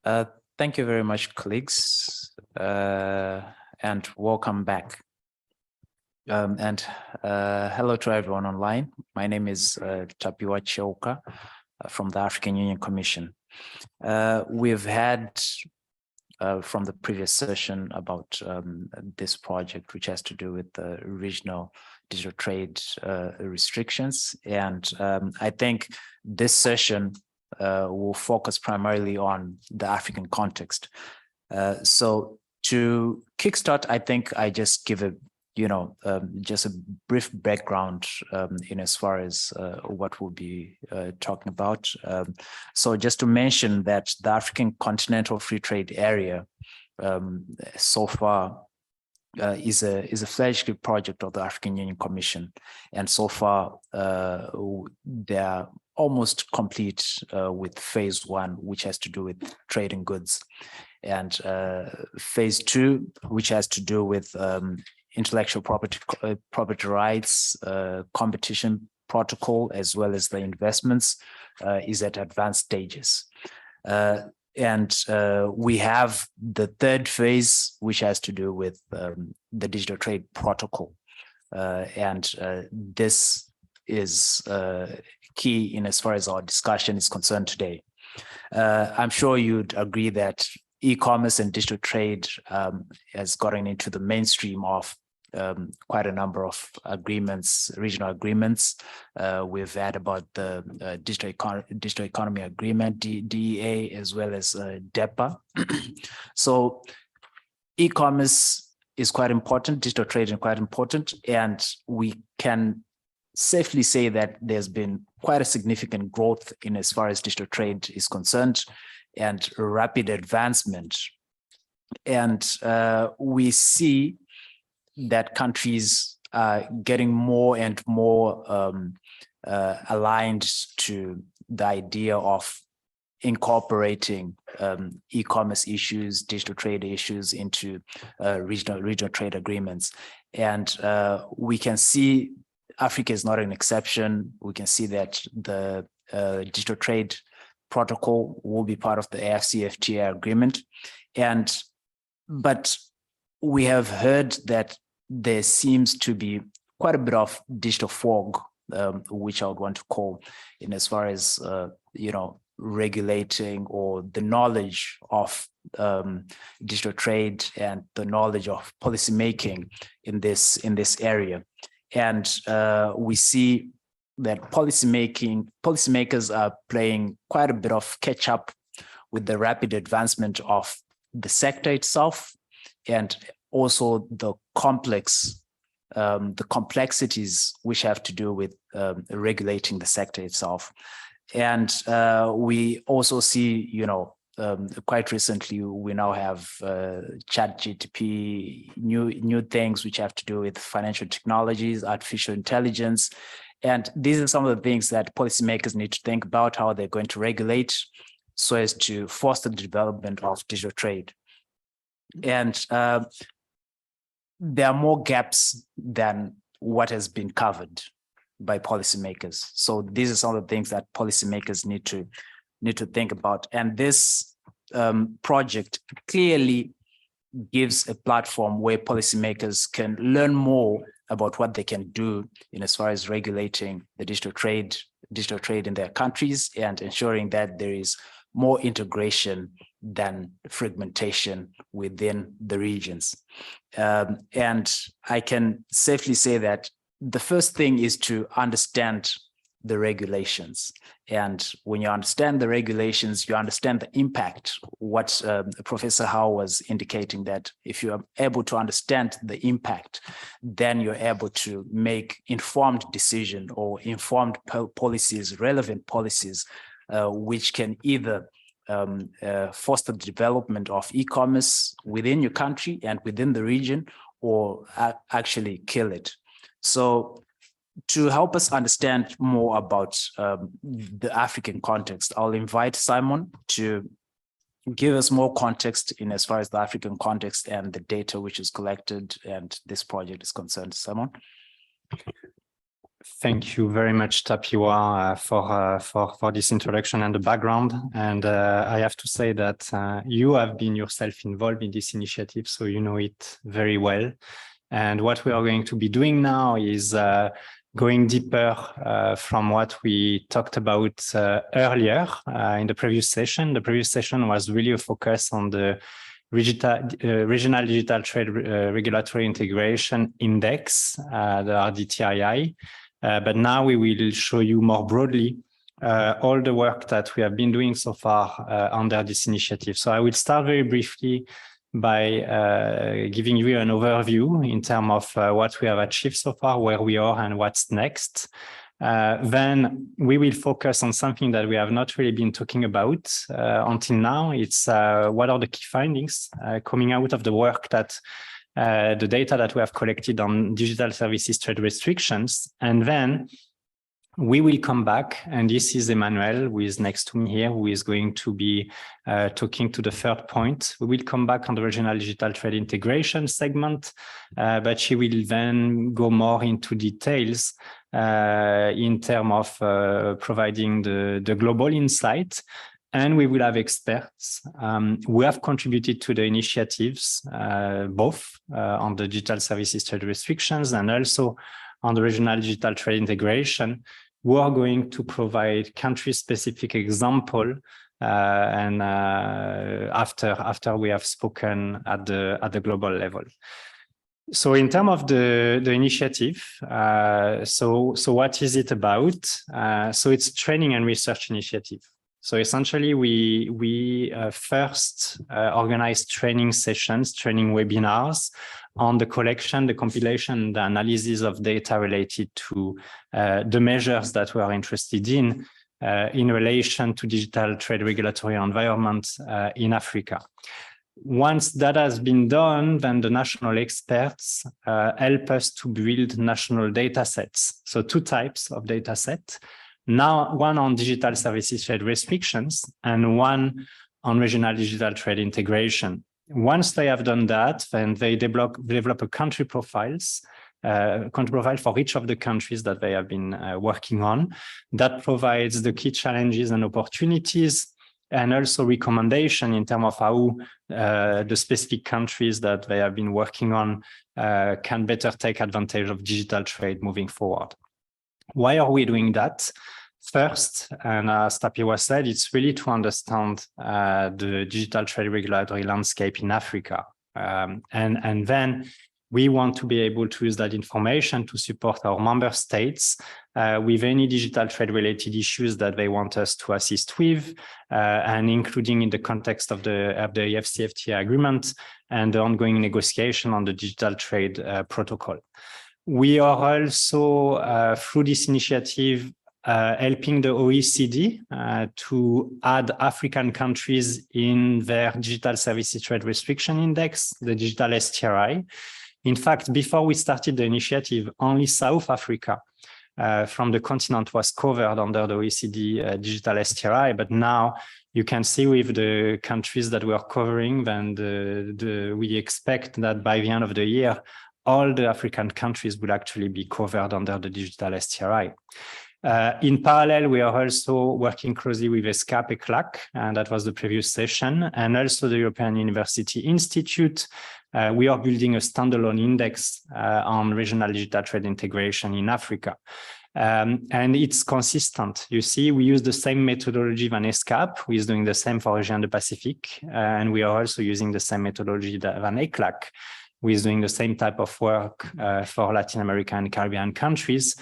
Uh, Thank you very much, colleagues, and welcome back. Hello to everyone online. My name is Tapiwa Cheuka from the African Union Commission. We've had from the previous session about this project, which has to do with the regional digital trade restrictions. And I think this session will focus primarily on the African context. So to kickstart, I think I just give a, just a brief background in as far as what we'll be talking about. So just to mention that the African Continental Free Trade Area so far is a flagship project of the African Union Commission, and so far they are almost complete with phase one, which has to do with trade in goods, and phase two, which has to do with intellectual property rights, competition protocol, as well as the investments, is at advanced stages. We have the third phase, which has to do with the digital trade protocol. This is key in as far as our discussion is concerned today. I'm sure you'd agree that e-commerce and digital trade has gotten into the mainstream of quite a number of agreements, regional agreements. We've had about the digital economy agreement, DEA, as well as DEPA. So e-commerce is quite important, digital trade is quite important, and we can safely say that there's been quite a significant growth in as far as digital trade is concerned, and rapid advancement. And we see that countries are getting more and more aligned to the idea of incorporating e-commerce issues, digital trade issues into regional trade agreements. And we can see Africa is not an exception. We can see that the digital trade protocol will be part of the AfCFTA agreement. But we have heard that there seems to be quite a bit of digital fog, which I would want to call, in as far as regulating or the knowledge of digital trade and the knowledge of policymaking in this area. And we see that policymakers are playing quite a bit of catch up with the rapid advancement of the sector itself, and also the complexities which have to do with regulating the sector itself. And we also see, quite recently, we now have ChatGPT, new things which have to do with financial technologies, artificial intelligence. And these are some of the things that policymakers need to think about, how they're going to regulate so as to foster the development of digital trade. And there are more gaps than what has been covered by policymakers. So these are some of the things that policymakers need to think about. And this project clearly gives a platform where policymakers can learn more about what they can do in as far as regulating the digital trade in their countries, and ensuring that there is more integration than fragmentation within the regions. And I can safely say that the first thing is to understand the regulations. And when you understand the regulations, you understand the impact. What Professor Howe was indicating, that if you are able to understand the impact, then you're able to make informed decision or informed policies, relevant policies, which can either foster the development of e-commerce within your country and within the region, or actually kill it. So to help us understand more about the African context, I'll invite Simon to give us more context in as far as the African context and the data which is collected and this project is concerned. Simon? Thank you very much, Tapiwa, for this introduction and the background. And I have to say that you have been yourself involved in this initiative, so you know it very well. And what we are going to be doing now is going deeper from what we talked about earlier in the previous session. The previous session was really a focus on the Regional Digital Trade Regulatory Integration Index, the RDTII. But now we will show you more broadly all the work that we have been doing so far under this initiative. So I will start very briefly by giving you an overview in terms of what we have achieved so far, where we are and what's next. Then we will focus on something that we have not really been talking about until now. It's what are the key findings coming out of the work that the data that we have collected on digital services trade restrictions. And then we will come back, and this is Emmanuel, who is next to me here, who is going to be talking to the third point. We will come back on the regional digital trade integration segment, but she will then go more into details in terms of providing the global insight. And we will have experts who have contributed to the initiatives, both on the digital services trade restrictions and also on the regional digital trade integration, who are going to provide country-specific example and after we have spoken at the global level. So in terms of the initiative, so what is it about? So it's a training and research initiative. So essentially, we first organized training sessions, training webinars on the collection, the compilation, the analysis of data related to the measures that we are interested in relation to digital trade regulatory environment in Africa. Once that has been done, then the national experts help us to build national data sets. So two types of data sets. Now, one on digital services trade restrictions and one on regional digital trade integration. Once they have done that, then they develop a country profile for each of the countries that they have been working on. That provides the key challenges and opportunities, and also recommendation in terms of how the specific countries that they have been working on can better take advantage of digital trade moving forward. Why are we doing that? First, and as Tapiwa said, it's really to understand the digital trade regulatory landscape in Africa. And then we want to be able to use that information to support our member states with any digital trade related issues that they want us to assist with, and including in the context of the EFCFTA agreement and the ongoing negotiation on the digital trade protocol. We are also, through this initiative, helping the OECD to add African countries in their digital services trade restriction index, the digital STRI. In fact, before we started the initiative, only South Africa from the continent was covered under the OECD digital STRI, but now you can see with the countries that we are covering, then we expect that by the end of the year, all the African countries will actually be covered under the digital STRI. In parallel, we are also working closely with ESCAP-ECLAC, and that was the previous session, and also the European University Institute. We are building a standalone index on regional digital trade integration in Africa. And it's consistent. You see, we use the same methodology than ESCAP, who is doing the same for Asia and the Pacific, and we are also using the same methodology than ECLAC, who is doing the same type of work for Latin American and Caribbean countries.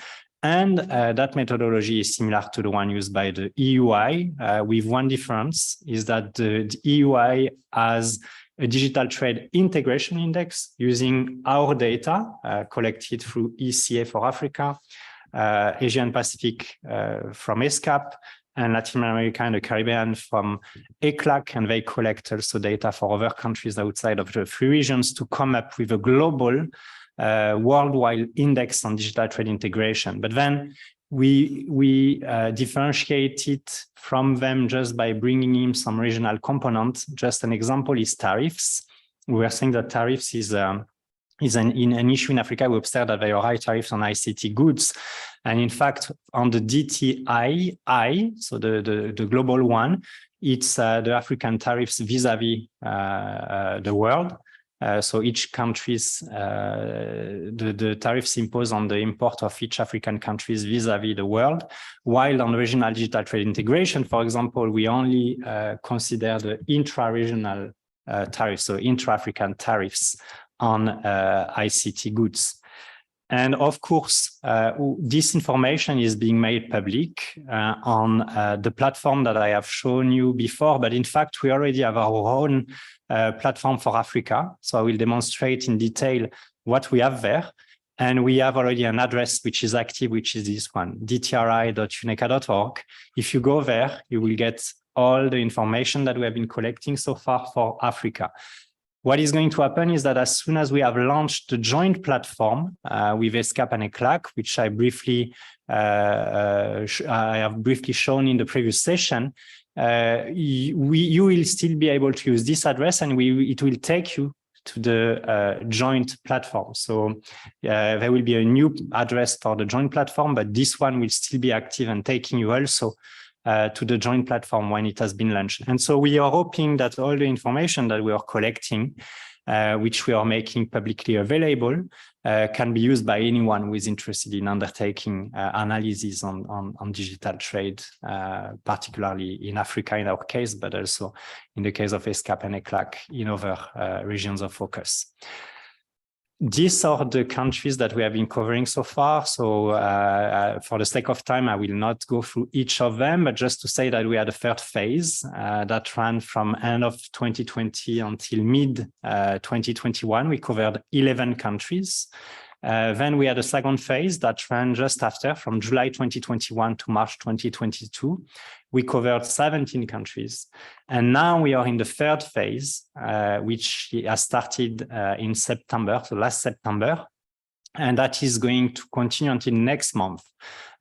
And that methodology is similar to the one used by the EUI, with one difference, is that the EUI has a digital trade integration index using our data collected through ECA for Africa, Asia and Pacific from ESCAP, and Latin America and the Caribbean from ECLAC, and they collect also data for other countries outside of the three regions to come up with a global worldwide index on digital trade integration. But then we differentiate it from them just by bringing in some regional components. Just an example is tariffs. We are saying that tariffs is is an issue in Africa. We observe that there are high tariffs on ICT goods. And in fact, on the RDTII, so the global one, it's the African tariffs vis-a-vis the world. So each country's, the tariffs imposed on the import of each African countries vis-a-vis the world, while on regional digital trade integration, for example, we only consider the intra-regional tariffs, so intra-African tariffs on ICT goods. And of course, this information is being made public on the platform that I have shown you before, but in fact, we already have our own platform for Africa. So I will demonstrate in detail what we have there. And we have already an address which is active, which is this one, dtri.uneca.org. If you go there, you will get all the information that we have been collecting so far for Africa. What is going to happen is that as soon as we have launched the joint platform with ESCAP and ECLAC, which I have briefly shown in the previous session, you will still be able to use this address, and it will take you to the joint platform. So there will be a new address for the joint platform, but this one will still be active and taking you also to the joint platform when it has been launched. And so we are hoping that all the information that we are collecting, which we are making publicly available, can be used by anyone who is interested in undertaking analysis on digital trade, particularly in Africa in our case, but also in the case of ESCAP and ECLAC in other regions of focus. These are the countries that we have been covering so far. So for the sake of time, I will not go through each of them, but just to say that we had a third phase that ran from end of 2020 until mid 2021. We covered 11 countries. Then we had a second phase that ran just after, from July 2021 to March 2022. We covered 17 countries. And now we are in the third phase, which has started in September, so last September. And that is going to continue until next month.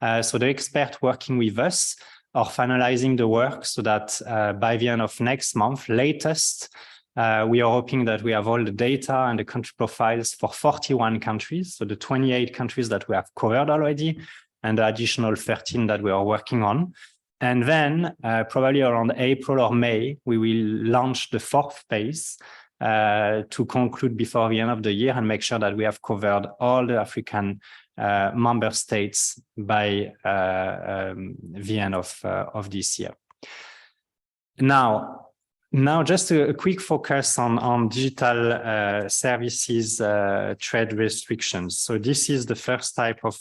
So the experts working with us are finalizing the work so that by the end of next month, latest, we are hoping that we have all the data and the country profiles for 41 countries. So the 28 countries that we have covered already, and the additional 13 that we are working on. And then probably around April or May, we will launch the fourth phase to conclude before the end of the year and make sure that we have covered all the African member states by the end of this year. Now just a quick focus on digital services trade restrictions. So this is the first type of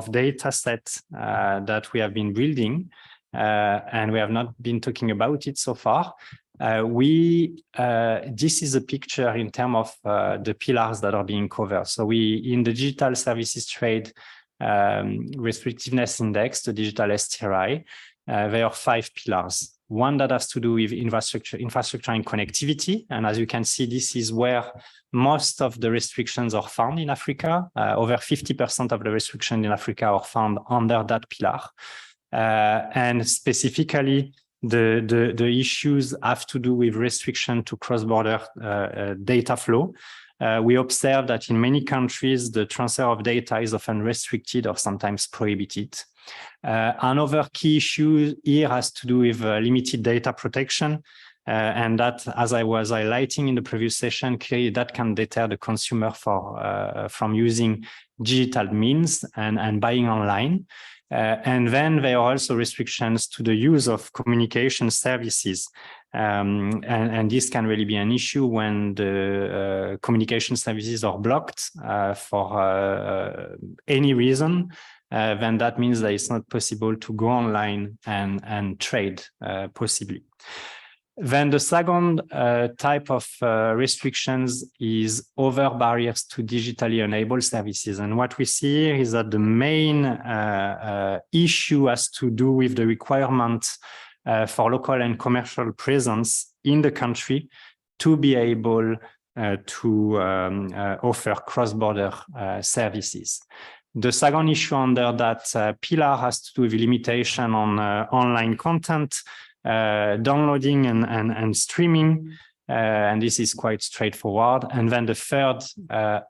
data set that we have been building. And we have not been talking about it so far. This is a picture in terms of the pillars that are being covered. So in the digital services trade restrictiveness index, the digital STRI, there are 5 pillars. One that has to do with infrastructure and connectivity. And as you can see, this is where most of the restrictions are found in Africa. Over 50% of the restrictions in Africa are found under that pillar. And specifically, the issues have to do with restriction to cross-border data flow. We observe that in many countries, the transfer of data is often restricted or sometimes prohibited. Another key issue here has to do with limited data protection. And that, as I was highlighting in the previous session, clearly that can deter the consumer from using digital means and buying online. And then there are also restrictions to the use of communication services. And this can really be an issue when the communication services are blocked for any reason. Then that means that it's not possible to go online and trade possibly. Then the second type of restrictions is other barriers to digitally enabled services. And what we see here is that the main issue has to do with the requirement for local and commercial presence in the country to be able to offer cross-border services. The second issue under that pillar has to do with limitation on online content, downloading and streaming, And this is quite straightforward. And then the third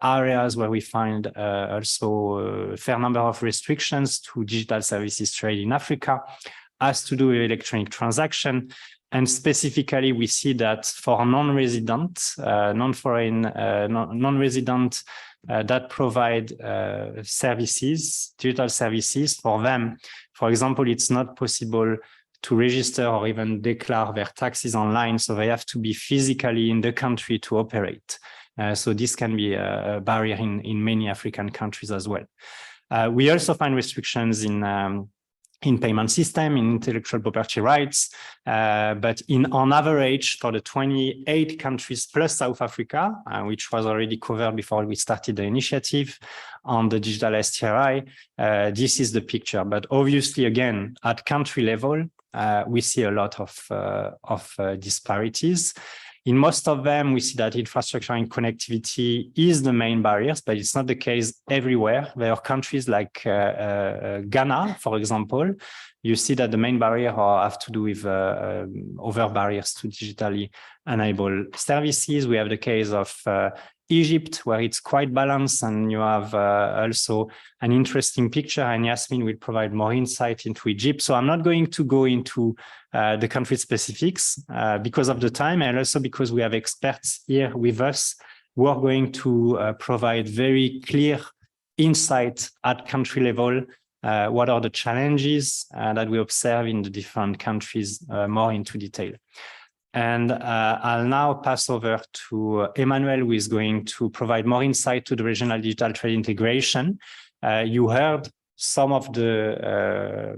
areas where we find also a fair number of restrictions to digital services trade in Africa has to do with electronic transaction. And specifically, we see that for non-resident, non-foreign, non-resident that provide services, digital services for them. For example, it's not possible to register or even declare their taxes online, so they have to be physically in the country to operate. So this can be a barrier in many African countries as well. We also find restrictions in payment system, in intellectual property rights, but on average for the 28 countries plus South Africa, which was already covered before we started the initiative on the digital STRI, this is the picture. But obviously, again, at country level, we see a lot of disparities. In most of them, we see that infrastructure and connectivity is the main barriers, but it's not the case everywhere. There are countries like Ghana, for example. You see that the main barrier have to do with other barriers to digitally enable services. We have the case of Egypt, where it's quite balanced, and you have also an interesting picture, and Yasmin will provide more insight into Egypt. So I'm not going to go into the country specifics because of the time, and also because we have experts here with us who are going to provide very clear insight at country level. What are the challenges that we observe in the different countries more into detail. And I'll now pass over to Emmanuel, who is going to provide more insight to the regional digital trade integration. You heard some of the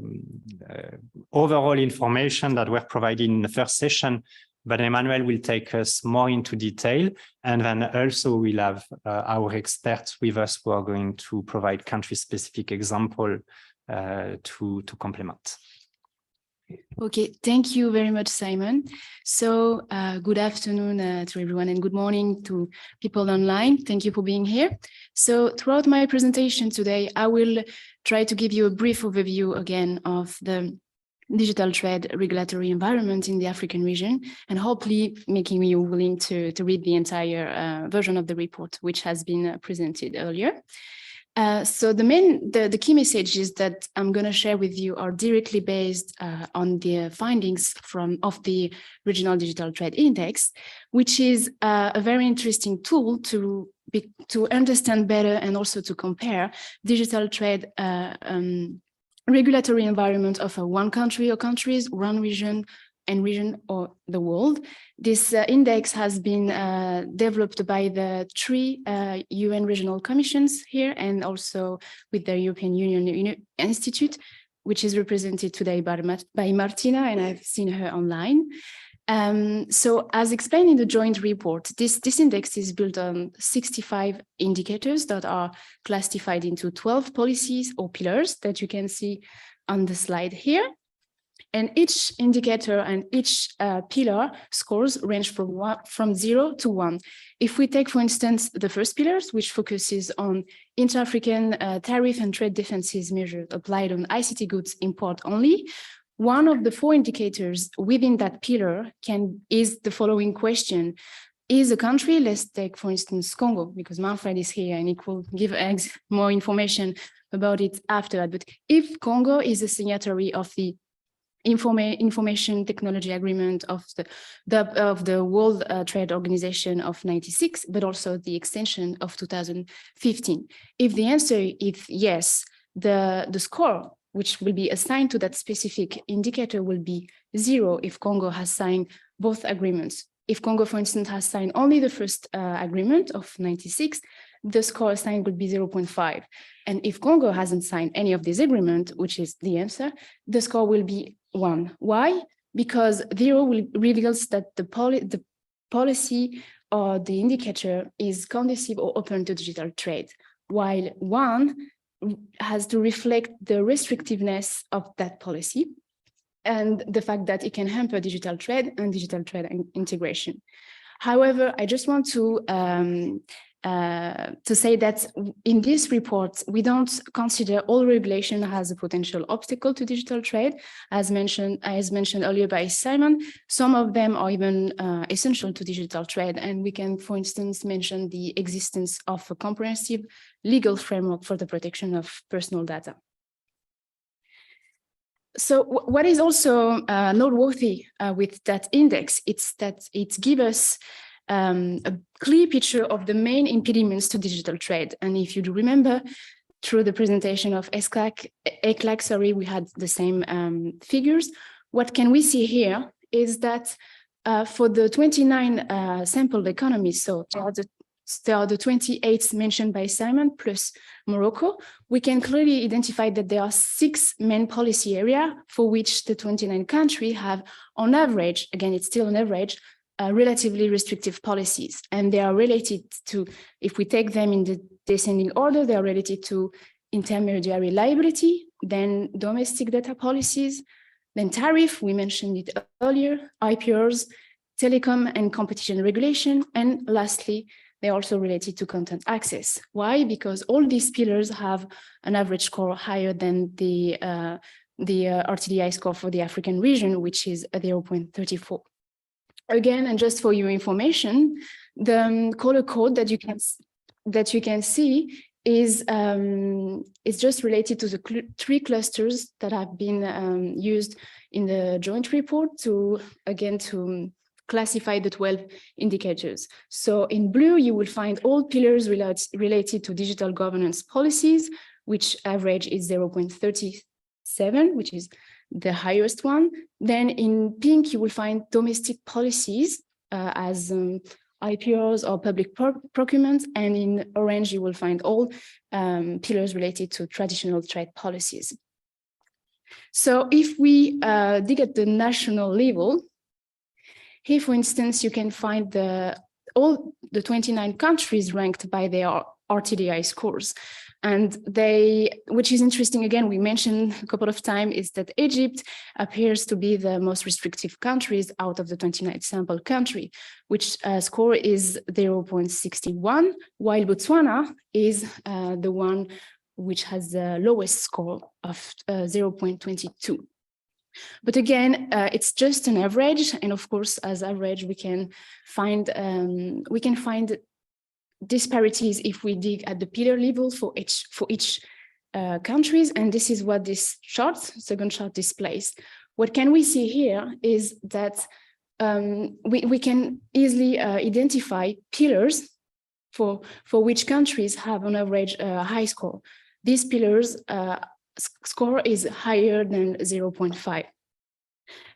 overall information that were provided in the first session, but Emmanuel will take us more into detail. And then also we'll have our experts with us who are going to provide country-specific example to complement. Okay, thank you very much, Simon. So good afternoon to everyone, and good morning to people online. Thank you for being here. So throughout my presentation today, I will try to give you a brief overview again of the digital trade regulatory environment in the African region, and hopefully making you willing to read the entire version of the report, which has been presented earlier. So the key messages that I'm going to share with you are directly based on the findings of the Regional Digital Trade Index, which is a very interesting tool to understand better and also to compare digital trade regulatory environment of one country or countries, one region or the world. This index has been developed by the 3 UN regional commissions here, and also with the European Union Institute, which is represented today by Martina, and I've seen her online. So as explained in the joint report, this index is built on 65 indicators that are classified into 12 policies or pillars that you can see on the slide here. And each indicator and each pillar scores range from 0 to 1. If we take, for instance, the first pillars, which focuses on inter-African tariff and trade defenses measures applied on ICT goods import only, one of the 4 indicators within that pillar is the following question. Is a country, let's take, for instance, Congo, because Manfred is here and he will give more information about it after that. But if Congo is a signatory of the Information Technology Agreement of the World Trade Organization of '96, but also the extension of 2015. If the answer is yes, the score which will be assigned to that specific indicator will be 0 if Congo has signed both agreements. If Congo, for instance, has signed only the first agreement of '96, the score assigned would be 0.5. And if Congo hasn't signed any of these agreements, which is the answer, the score will be 1. Why? Because 0 reveals that the policy or the indicator is conducive or open to digital trade, while 1 has to reflect the restrictiveness of that policy and the fact that it can hamper digital trade and digital trade integration. However, I just want to to say that in this report, we don't consider all regulation as a potential obstacle to digital trade, as mentioned earlier by Simon. Some of them are even essential to digital trade, and we can, for instance, mention the existence of a comprehensive legal framework for the protection of personal data. So what is also noteworthy with that index, it's that it gives us a clear picture of the main impediments to digital trade. And if you do remember, through the presentation of ESCAP-ECLAC, we had the same figures. What can we see here is that for the 29 sampled economies, so there are the 28 mentioned by Simon plus Morocco, we can clearly identify that there are 6 main policy areas for which the 29 countries have, on average, again, it's still on average, relatively restrictive policies. And they are related to, if we take them in the descending order, they are related to intermediary liability, then domestic data policies, then tariff, we mentioned it earlier, IPRs, telecom and competition regulation, and lastly, they're also related to content access. Why? Because all these pillars have an average score higher than the RTDI score for the African region, which is 0.34. Again, and just for your information, the color code that you can see is just related to the 3 clusters that have been used in the joint report to classify the 12 indicators. So in blue, you will find all pillars related to digital governance policies, which average is 0.37, which is the highest one. Then in pink, you will find domestic policies as IPRs or public procurement. And in orange, you will find all pillars related to traditional trade policies. So if we dig at the national level, here, for instance, you can find all the 29 countries ranked by their RTDI scores. And which is interesting, again, we mentioned a couple of times, is that Egypt appears to be the most restrictive countries out of the 29 sample country, which score is 0.61, while Botswana is the one which has the lowest score of 0.22. But again, it's just an average, and of course, as average, we can find disparities if we dig at the pillar level for each countries, and this is what this second chart displays. What can we see here is that we can easily identify pillars for which countries have on average a high score. These pillars score is higher than 0.5.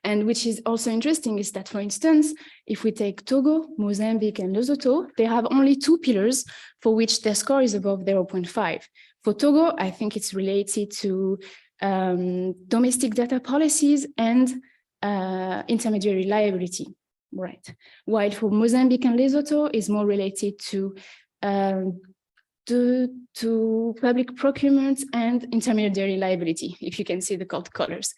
And which is also interesting is that, for instance, if we take Togo, Mozambique, and Lesotho, they have only 2 pillars for which their score is above 0.5. For Togo, I think it's related to domestic data policies and intermediary liability, right? While for Mozambique and Lesotho is more related to public procurement and intermediary liability, if you can see the colors.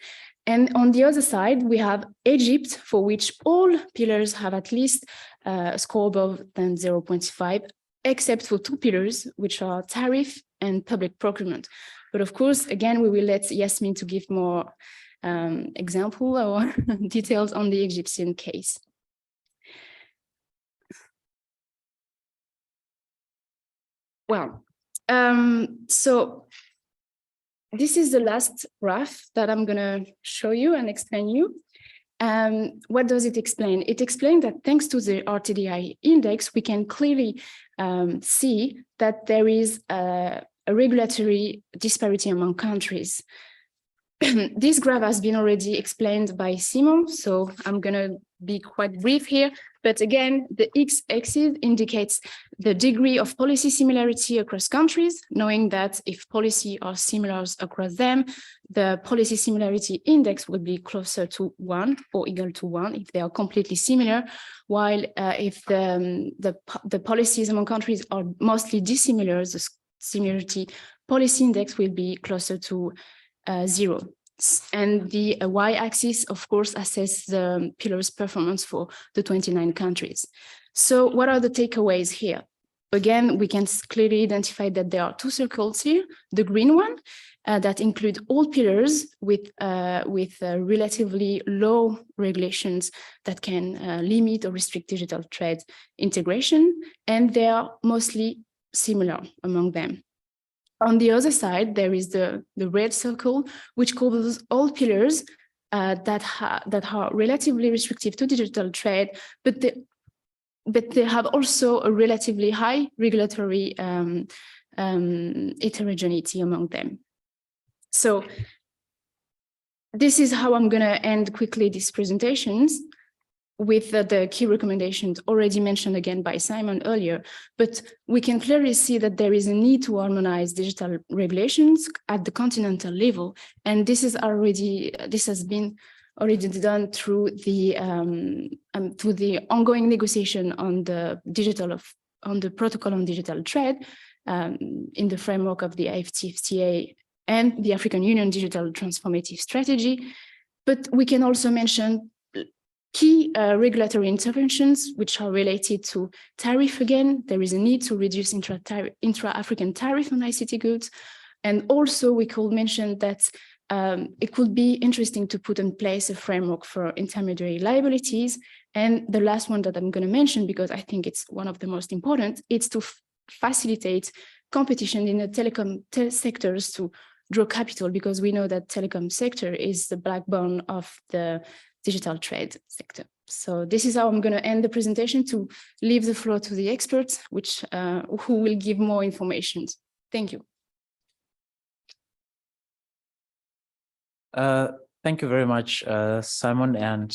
And on the other side, we have Egypt, for which all pillars have at least a score above than 0.5, except for 2 pillars, which are tariff and public procurement. But of course, again, we will let Yasmin to give more example or details on the Egyptian case. Well, so this is the last graph that I'm going to show you and explain you. What does it explain? It explains that thanks to the RTDI index, we can clearly see that there is a regulatory disparity among countries. This graph has been already explained by Simon, so I'm going to be quite brief here. But again, the x-axis indicates the degree of policy similarity across countries, knowing that if policy are similar across them, the policy similarity index would be closer to 1 or equal to 1 if they are completely similar, while if the policies among countries are mostly dissimilar, the similarity policy index will be closer to 0. And the y-axis, of course, assesses the pillar's performance for the 29 countries. So what are the takeaways here? again, we can clearly identify that there are two circles here. The green one that include all pillars with relatively low regulations that can limit or restrict digital trade integration, and they are mostly similar among them. On the other side, there is the red circle, which covers all pillars that are relatively restrictive to digital trade, but they have also a relatively high regulatory heterogeneity among them. So this is how I'm going to end quickly these presentations with the key recommendations already mentioned again by Simon earlier, but we can clearly see that there is a need to harmonize digital regulations at the continental level, and this has been already done through the ongoing negotiation on the protocol on digital trade in the framework of the AFCFTA and the African Union Digital Transformative Strategy. But we can also mention key regulatory interventions which are related to tariff again. There is a need to reduce intra-African tariff on ICT goods. And also we could mention that it could be interesting to put in place a framework for intermediary liabilities. And the last one that I'm going to mention, because I think it's one of the most important, it's to facilitate competition in the telecom sectors to draw capital, because we know that telecom sector is the backbone of the digital trade sector. So this is how I'm going to end the presentation, to leave the floor to the experts, who will give more information. Thank you. Thank you very much, Simon and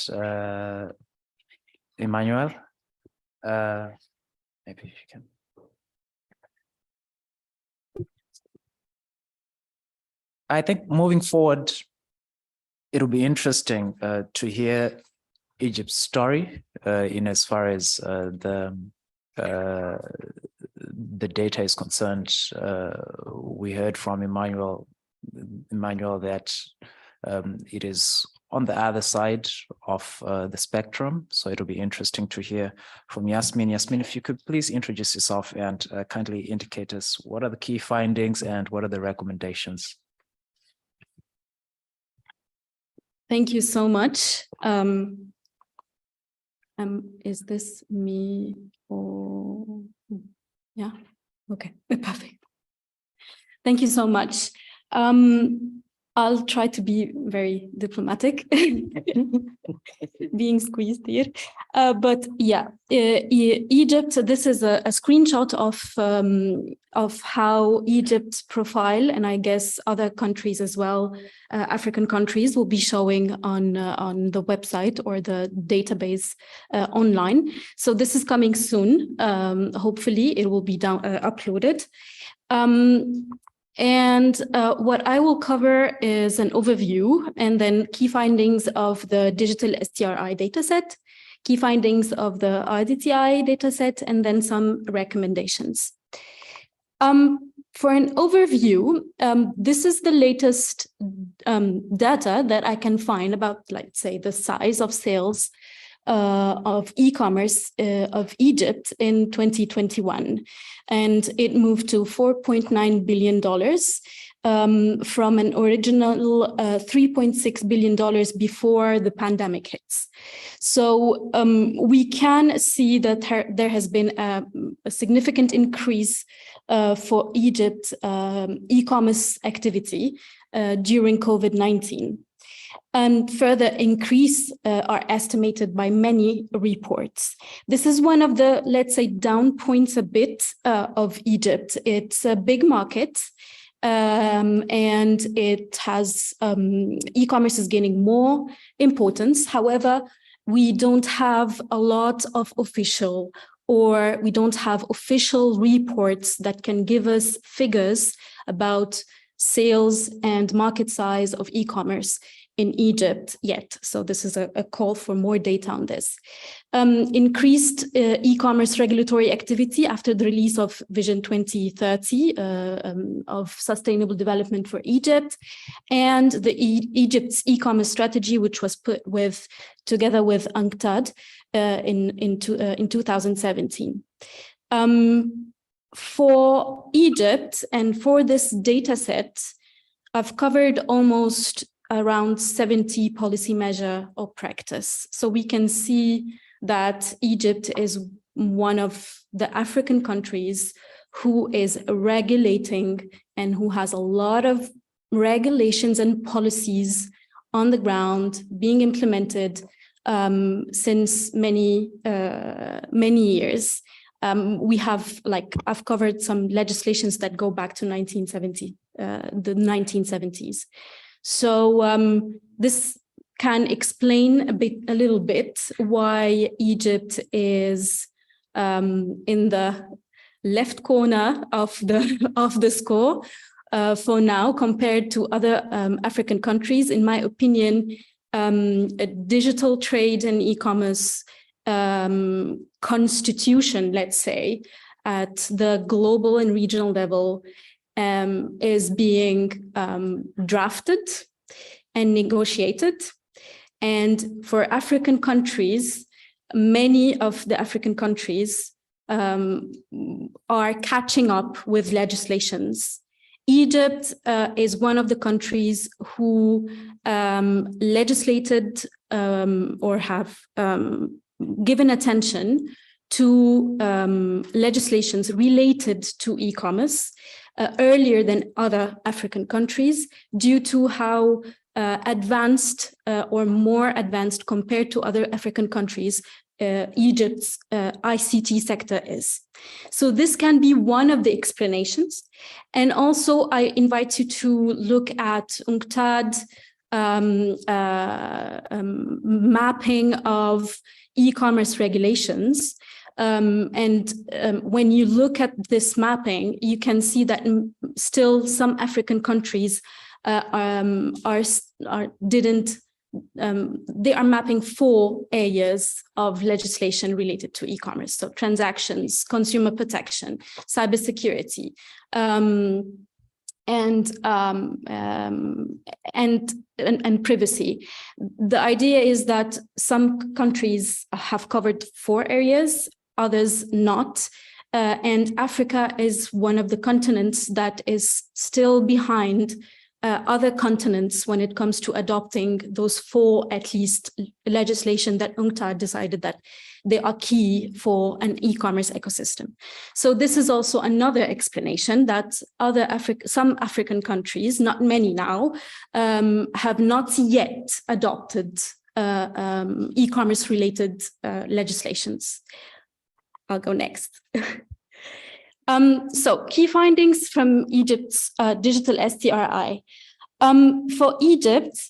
Emmanuel. Maybe if you can. I think moving forward, it'll be interesting to hear Egypt's story in as far as the data is concerned. We heard from Emmanuel that it is on the other side of the spectrum. So it'll be interesting to hear from Yasmin. Yasmin, if you could please introduce yourself and kindly indicate us what are the key findings and what are the recommendations. Thank you so much. Is this me or yeah? Okay, perfect. Thank you so much. I'll try to be very diplomatic, being squeezed here. But yeah, Egypt, this is a screenshot of how Egypt's profile, and I guess other countries as well, African countries, will be showing on the website or the database online. So this is coming soon. Hopefully it will be uploaded. And what I will cover is an overview and then key findings of the digital STRI dataset, key findings of the RDTII dataset, and then some recommendations. For an overview, this is the latest data that I can find about, let's say, the size of sales of e-commerce of Egypt in 2021. And it moved to $4.9 billion from an original $3.6 billion before the pandemic hits. So we can see that there has been a significant increase for Egypt e-commerce activity during COVID-19. And further increase are estimated by many reports. This is one of the, let's say, down points a bit of Egypt. It's a big market, and it has e-commerce is gaining more importance. However, we don't have a lot of official, or we don't have official reports that can give us figures about sales and market size of e-commerce in Egypt yet. So this is a call for more data on this. Increased e-commerce regulatory activity after the release of Vision 2030 of Sustainable Development for Egypt, and the Egypt's e-commerce strategy, which was put together with UNCTAD in 2017. for Egypt and for this data set, I've covered almost around 70 policy measure or practice. So we can see that Egypt is one of the African countries who is regulating and who has a lot of regulations and policies on the ground being implemented since many years. We have, like, I've covered some legislations that go back to 1970, the 1970s. So this can explain a little bit why Egypt is in the left corner of the score for now compared to other African countries. In my opinion, digital trade and e-commerce constitution, let's say, at the global and regional level is being drafted and negotiated. And for African countries, many of the African countries are catching up with legislations. Egypt is one of the countries who legislated or have given attention to legislations related to e-commerce earlier than other African countries due to how advanced or more advanced compared to other African countries Egypt's ICT sector is. So this can be one of the explanations. And also I invite you to look at UNCTAD mapping of e-commerce regulations. When you look at this mapping, you can see that still some African countries they are mapping 4 areas of legislation related to e-commerce. So transactions, consumer protection, cybersecurity, and privacy. The idea is that some countries have covered 4 areas, others not. And Africa is one of the continents that is still behind other continents when it comes to adopting those 4, at least, legislation that UNCTAD decided that they are key for an e-commerce ecosystem. So this is also another explanation that some African countries, not many now, have not yet adopted e-commerce related legislations. I'll go next. So key findings from Egypt's digital STRI. For Egypt,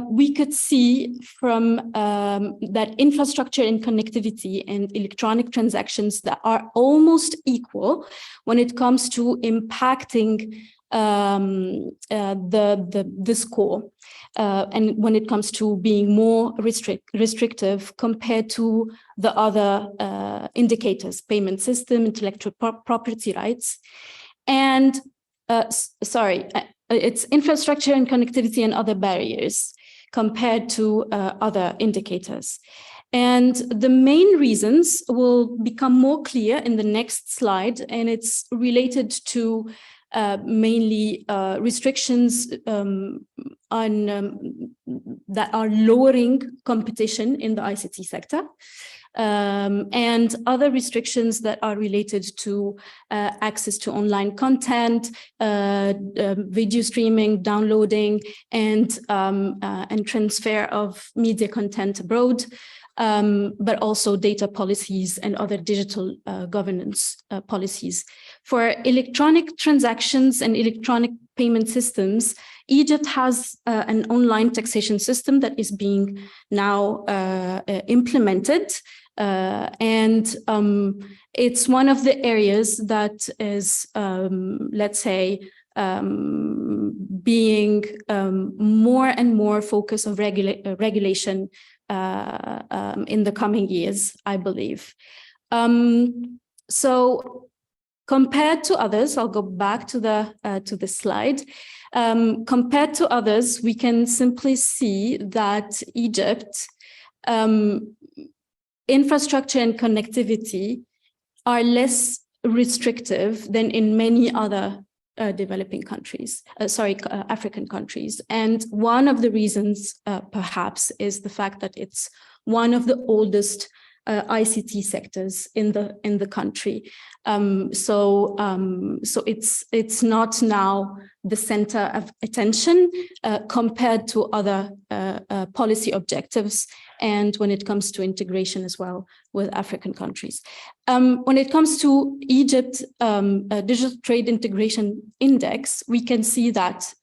we could see from that infrastructure and connectivity and electronic transactions that are almost equal when it comes to impacting the score. And when it comes to being more restrictive compared to the other indicators, payment system, intellectual property rights, and it's infrastructure and connectivity and other barriers compared to other indicators. And the main reasons will become more clear in the next slide, and it's related to mainly restrictions that are lowering competition in the ICT sector, and other restrictions that are related to access to online content, video streaming, downloading, and transfer of media content abroad. But also data policies and other digital governance policies. For electronic transactions and electronic payment systems, Egypt has an online taxation system that is being now implemented. And it's one of the areas that is, let's say, being more and more focus of regulation in the coming years, I believe. So compared to others, I'll go back to the slide. Compared to others, we can simply see that Egypt, infrastructure and connectivity are less restrictive than in many other developing countries, African countries. And one of the reasons perhaps is the fact that it's one of the oldest ICT sectors in the country. So it's not now the center of attention compared to other policy objectives, and when it comes to integration as well with African countries. When it comes to Egypt Digital Trade Integration Index, we can see that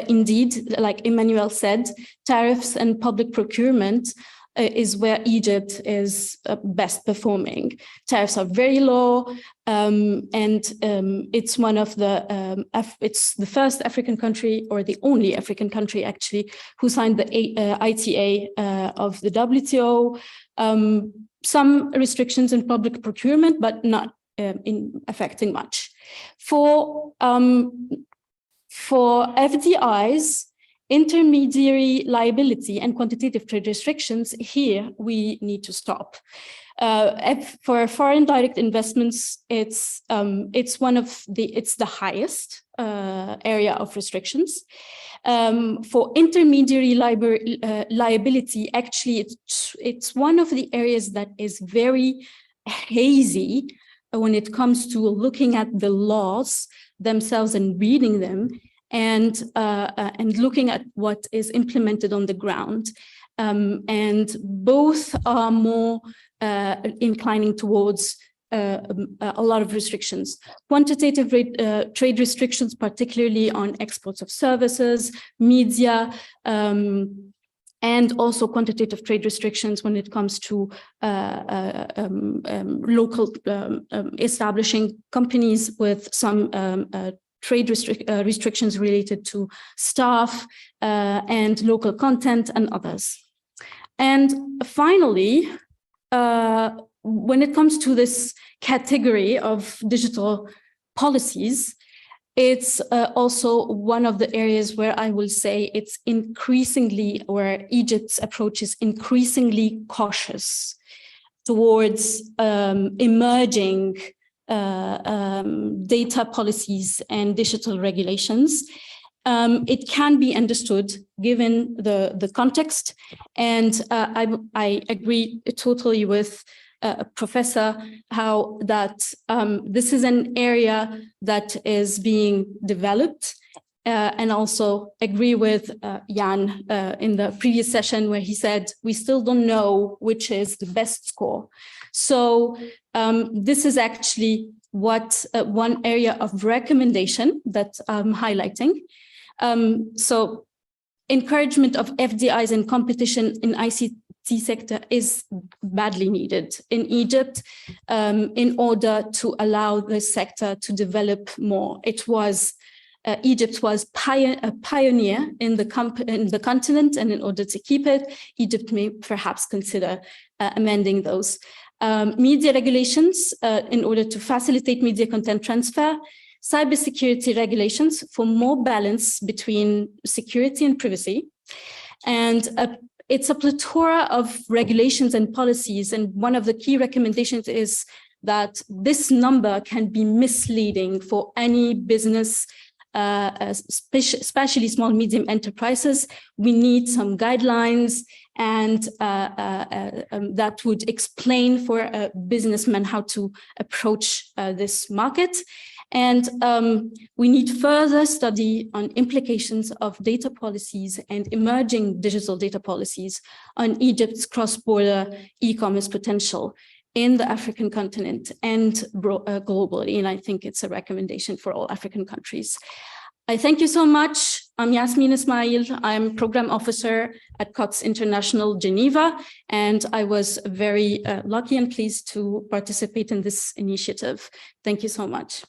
indeed, like Emmanuel said, tariffs and public procurement is where Egypt is best performing. Tariffs are very low, and it's one of the, it's the first African country, or the only African country actually, who signed the ITA of the WTO. Some restrictions in public procurement, but not in affecting much. For FDIs, intermediary liability and quantitative trade restrictions, here we need to stop. For foreign direct investments, it's the highest area of restrictions. For intermediary liability, actually, it's one of the areas that is very hazy when it comes to looking at the laws themselves and reading them, and looking at what is implemented on the ground. And both are more inclining towards a lot of restrictions. Quantitative trade restrictions, particularly on exports of services, media, and also quantitative trade restrictions when it comes to local establishing companies with some trade restrictions related to staff and local content and others. And finally, when it comes to this category of digital policies, it's also one of the areas where I will say it's increasingly, where Egypt's approach is increasingly cautious towards emerging data policies and digital regulations. It can be understood given the context, and I agree totally with Professor how that this is an area that is being developed, and also agree with Jan in the previous session where he said we still don't know which is the best score. So this is actually what one area of recommendation that I'm highlighting. So encouragement of FDIs and competition in ICT sector is badly needed in Egypt in order to allow the sector to develop more. It was Egypt was a pioneer in the continent, and in order to keep it, Egypt may perhaps consider amending those. Media regulations in order to facilitate media content transfer, cybersecurity regulations for more balance between security and privacy, and it's a plethora of regulations and policies. And one of the key recommendations is that this number can be misleading for any business, especially small, medium enterprises. We need some guidelines and that would explain for a businessman how to approach this market. And we need further study on implications of data policies and emerging digital data policies on Egypt's cross-border e-commerce potential in the African continent and globally. And I think it's a recommendation for all African countries. I thank you so much. I'm Yasmin Ismail. I'm Program Officer at COTS International Geneva, and I was very lucky and pleased to participate in this initiative. Thank you so much.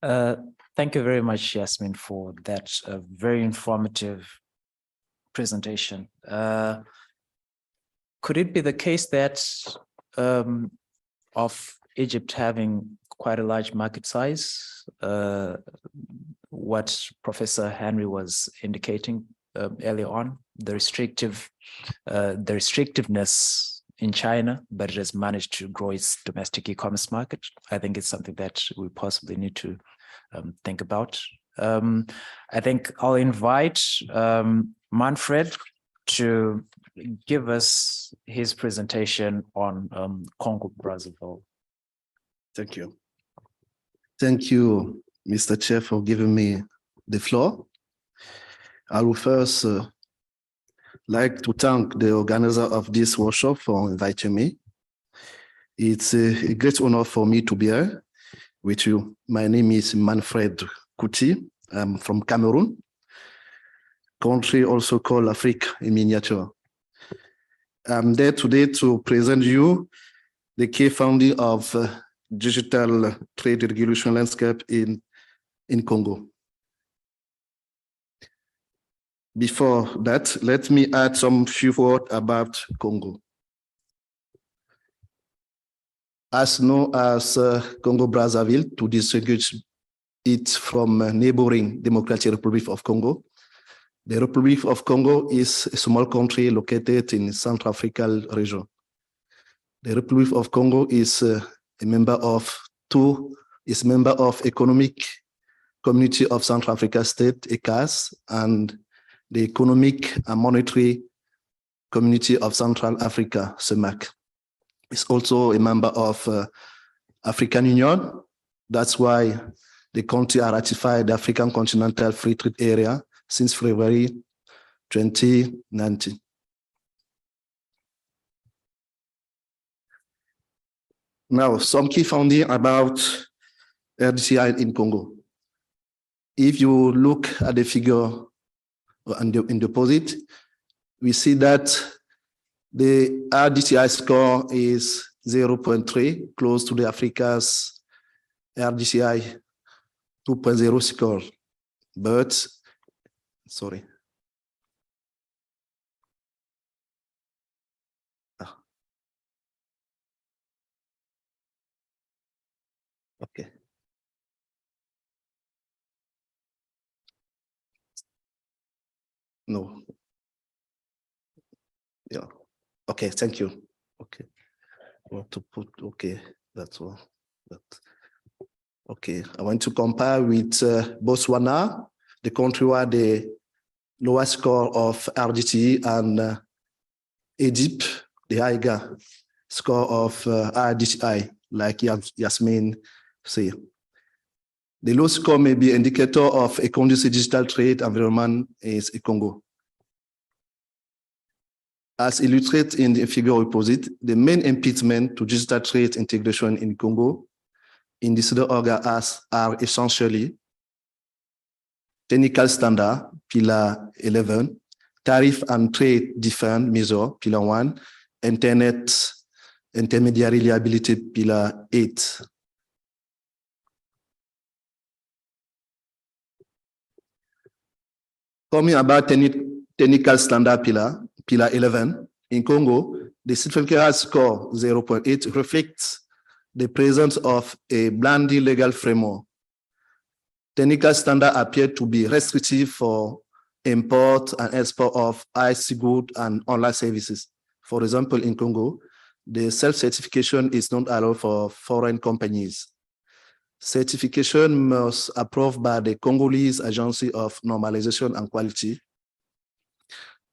Thank you very much, Yasmin, for that very informative presentation. Could it be the case that of Egypt having quite a large market size, what Professor Henry was indicating earlier on, the restrictiveness in China, but it has managed to grow its domestic e-commerce market. I think it's something that we possibly need to think about. I think I'll invite Manfred to give us his presentation on Congo Brazzaville. Thank you. Thank you, Mr. Chair, for giving me the floor. I will first like to thank the organizer of this workshop for inviting me. It's a great honor for me to be here with you. My name is Manfred Kuti. I'm from Cameroon, country also called Afrique in miniature. I'm there today to present you the key finding of digital trade regulation landscape in Congo. Before that, let me add some few words about Congo. As known as Congo-Brazzaville, to distinguish it from neighboring Democratic Republic of Congo. The Republic of Congo is a small country located in the Central African region. The Republic of Congo is a member of Economic Community of Central Africa State, ECAS, and the Economic and Monetary Community of Central Africa, CEMAC. It's also a member of African Union. That's why the country has ratified the African Continental Free Trade Area since February 2019. Now, some key findings about RDTII in Congo. If you look at the figure in the posit, we see that the RDTII score is 0.3, close to the Africa's RDTII 2.0 score. But, sorry. Okay. No. Yeah. Okay, thank you. Okay. I want to put, okay, that's all. Okay, I want to compare with Botswana, the country where the lowest score of RDTII, and Egypt, the higher score of RDTII, like Yasmin say. The low score may be indicator of a conducive digital trade environment is a Congo. As illustrated in the figure opposite, the main impediment to digital trade integration in Congo in this order are essentially technical standard, pillar 11, tariff and trade defense measure, pillar 1, internet intermediary liability, pillar 8. Coming about technical standard pillar 11, in Congo, the certificate score 0.8 reflects the presence of a blended legal framework. Technical standards appear to be restrictive for import and export of IC goods and online services. For example, in Congo, the self-certification is not allowed for foreign companies. Certification must be approved by the Congolese Agency of Normalization and Quality.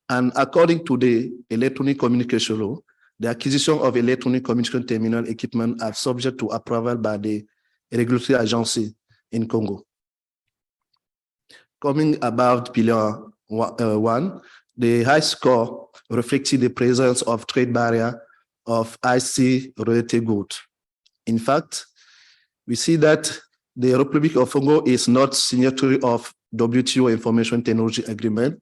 And according to the electronic communication law, the acquisition of electronic communication terminal equipment are subject to approval by the regulatory agency in Congo. Coming about pillar 1, the high score reflected the presence of trade barrier of IC-related goods. In fact, we see that the Republic of Congo is not signatory of WTO Information Technology Agreement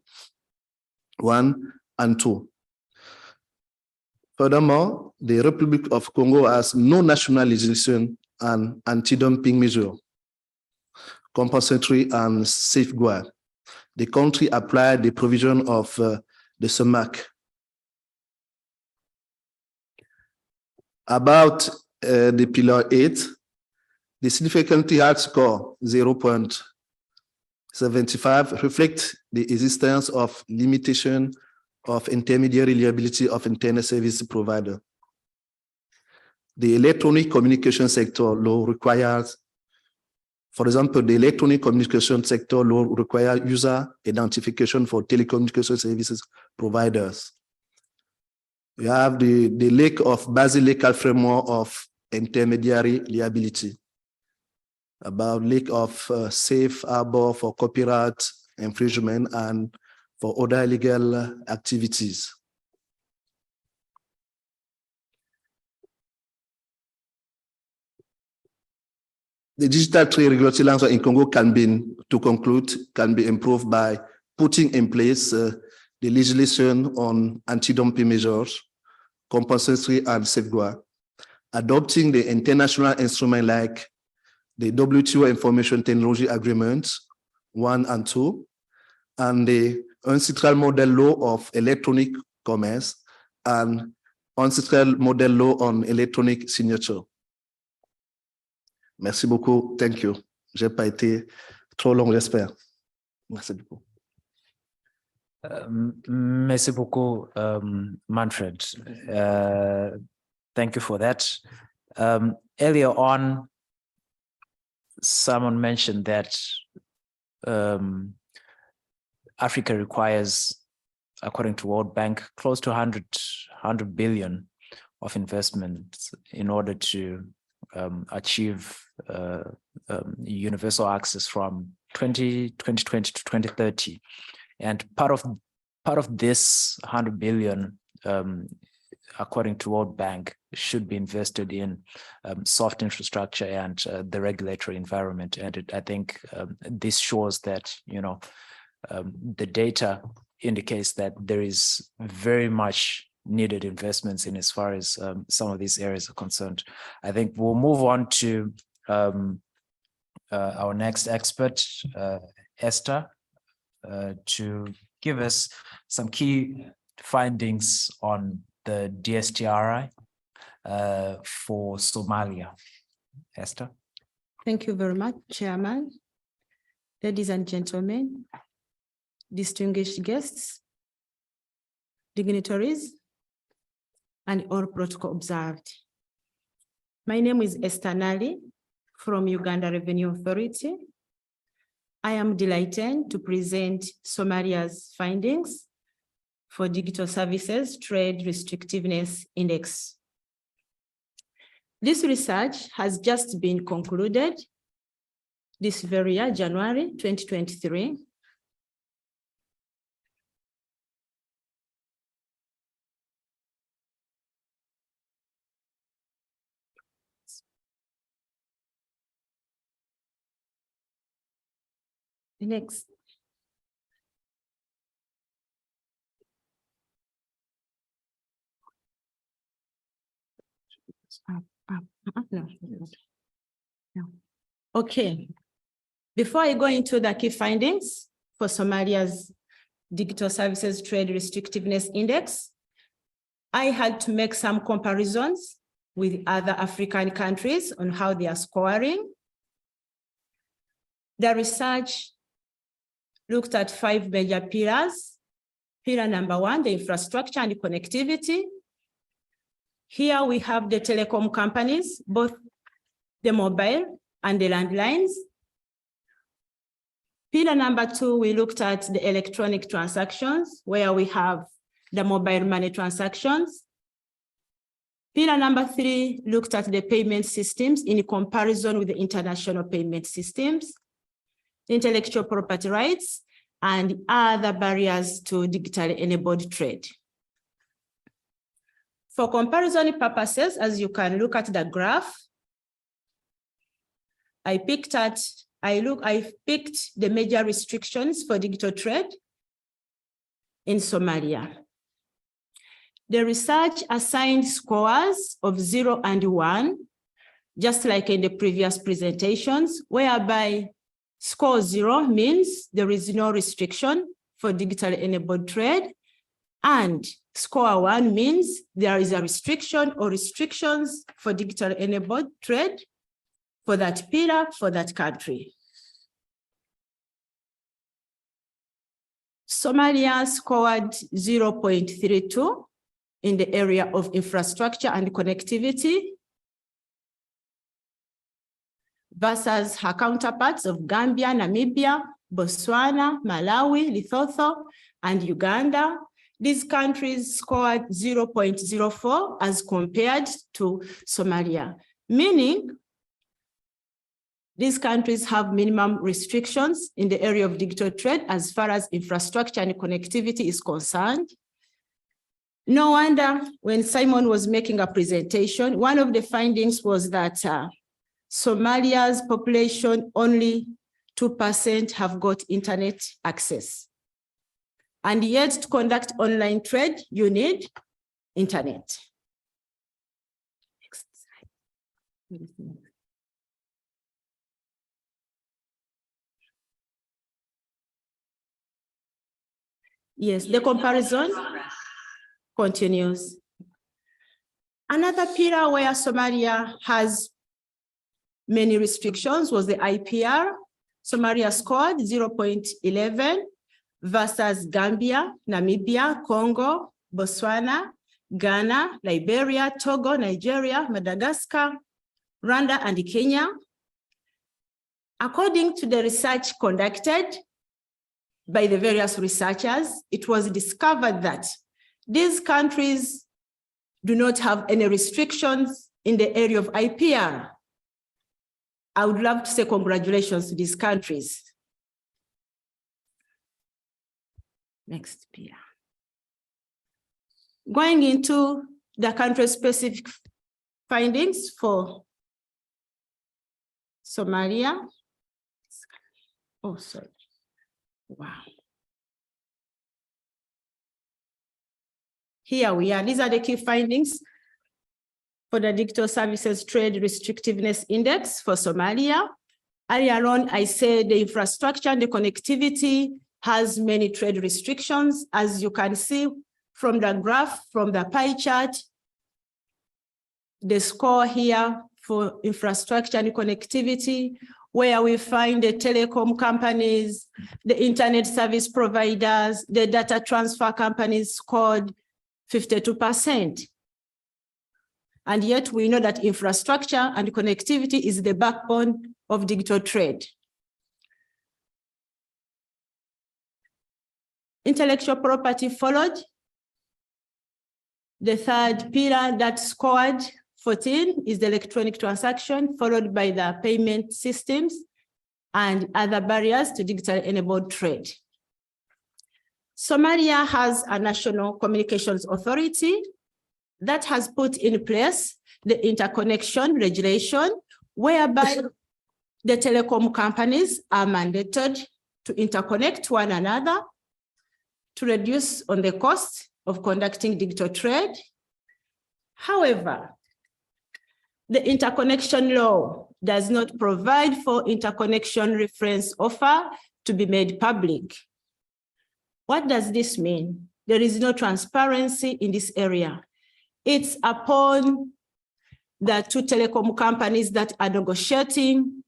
1 and 2. Furthermore, the Republic of Congo has no national legislation and anti-dumping measure, compensatory and safeguard. The country applied the provision of the CEMAC. About the pillar 8, the significantly high score 0.75 reflects the existence of limitation of intermediary liability of internet service provider. The electronic communication sector law requires, for example, the electronic communication sector law requires user identification for telecommunication services providers. We have the lack of basic legal framework of intermediary liability, about lack of safe harbor for copyright infringement and for other illegal activities. The digital trade regulatory landscape in Congo can be improved by putting in place the legislation on anti-dumping measures, compensatory and safeguard, adopting the international instrument like the WTO Information Technology Agreements 1 and 2, and the ancestral model law of electronic commerce and ancestral model law on electronic signature. Merci beaucoup. Thank you. J'ai pas été trop long, j'espère. Merci beaucoup. Merci beaucoup, Manfred. Thank you for that. Earlier on, someone mentioned that Africa requires, according to World Bank, close to 100 billion of investment in order to achieve universal access from 2020 to 2030. And part of this 100 billion, according to World Bank, should be invested in soft infrastructure and the regulatory environment. And I think this shows that, the data indicates that there is very much needed investments in as far as some of these areas are concerned. I think we'll move on to our next expert, Esther, to give us some key findings on the DSTRI for Somalia. Esther. Thank you very much, Chairman. Ladies and gentlemen, distinguished guests, dignitaries, and all protocol observed. My name is Esther Nali from Uganda Revenue Authority. I am delighted to present Somalia's findings for Digital Services Trade Restrictiveness Index. This research has just been concluded this very year, January 2023. Next. No. Okay. Before I go into the key findings for Somalia's Digital Services Trade Restrictiveness Index, I had to make some comparisons with other African countries on how they are scoring. The research looked at 5 major pillars. Pillar number 1, the infrastructure and the connectivity. Here we have the telecom companies, both the mobile and the landlines. Pillar number 2, we looked at the electronic transactions, where we have the mobile money transactions. Pillar number 3 looked at the payment systems in comparison with the international payment systems, intellectual property rights, and other barriers to digitally enabled trade. For comparison purposes, as you can look at the graph, I picked the major restrictions for digital trade in Somalia. The research assigned scores of 0 and 1, just like in the previous presentations, whereby score 0 means there is no restriction for digitally enabled trade, and score 1 means there is a restriction or restrictions for digitally enabled trade for that pillar, for that country. Somalia scored 0.32 in the area of infrastructure and connectivity, versus her counterparts of Gambia, Namibia, Botswana, Malawi, Lesotho, and Uganda. These countries scored 0.04 as compared to Somalia, meaning these countries have minimum restrictions in the area of digital trade as far as infrastructure and connectivity is concerned. No wonder when Simon was making a presentation, one of the findings was that Somalia's population, only 2% have got internet access. And yet to conduct online trade, you need internet. Next slide. Yes, the comparison continues. Another pillar where Somalia has many restrictions was the IPR. Somalia scored 0.11 versus Gambia, Namibia, Congo, Botswana, Ghana, Liberia, Togo, Nigeria, Madagascar, Rwanda, and Kenya. According to the research conducted by the various researchers, it was discovered that these countries do not have any restrictions in the area of IPR. I would love to say congratulations to these countries. Next pillar. Going into the country-specific findings for Somalia. Oh, sorry. Wow. Here we are. These are the key findings for the Digital Services Trade Restrictiveness Index for Somalia. Earlier on, I said the infrastructure and the connectivity has many trade restrictions. As you can see from the graph, from the pie chart, the score here for infrastructure and connectivity, where we find the telecom companies, the internet service providers, the data transfer companies scored 52%. And yet we know that infrastructure and connectivity is the backbone of digital trade. Intellectual property followed. The third pillar that scored 14 is the electronic transaction, followed by the payment systems and other barriers to digital enabled trade. Somalia has a national communications authority that has put in place the interconnection regulation, whereby the telecom companies are mandated to interconnect one another to reduce on the cost of conducting digital trade. However, the interconnection law does not provide for interconnection reference offer to be made public. What does this mean? There is no transparency in this area. It's upon the two telecom companies that are negotiating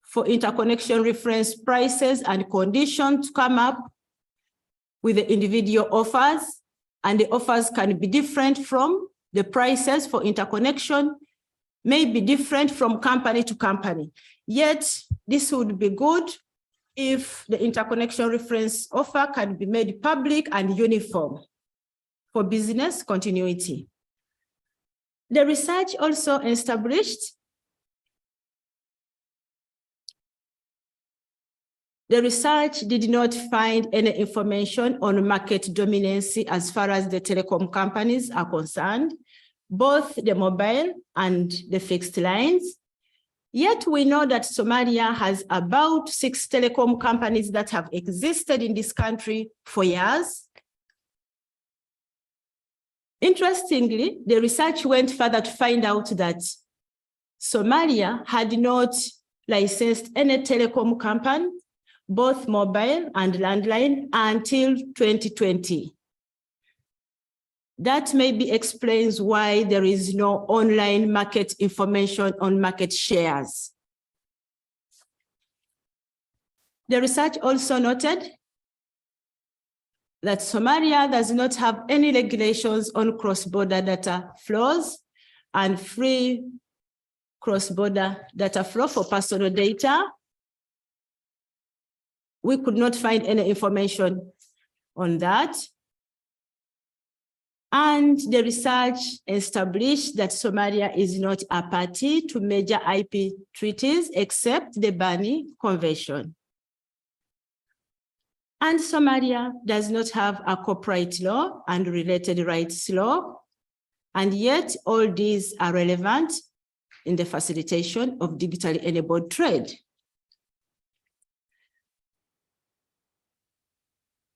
for interconnection reference prices and conditions to come up with the individual offers, and the offers can be different from the prices for interconnection, may be different from company to company. Yet, this would be good if the interconnection reference offer can be made public and uniform for business continuity. The research also established the research did not find any information on market dominance as far as the telecom companies are concerned, both the mobile and the fixed lines. Yet we know that Somalia has about 6 telecom companies that have existed in this country for years. Interestingly, the research went further to find out that Somalia had not licensed any telecom company, both mobile and landline, until 2020. That maybe explains why there is no online market information on market shares. The research also noted that Somalia does not have any regulations on cross-border data flows and free cross-border data flow for personal data. We could not find any information on that. And the research established that Somalia is not a party to major IP treaties except the Bani Convention. And Somalia does not have a copyright law and related rights law. And yet all these are relevant in the facilitation of digitally enabled trade.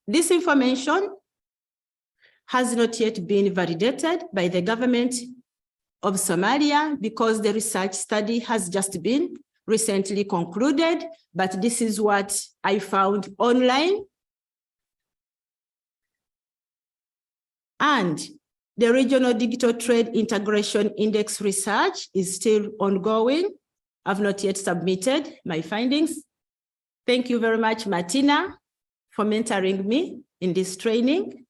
This information has not yet been validated by the government of Somalia because the research study has just been recently concluded, but this is what I found online. And the Regional Digital Trade Integration Index research is still ongoing. I've not yet submitted my findings. Thank you very much, Martina, for mentoring me in this training.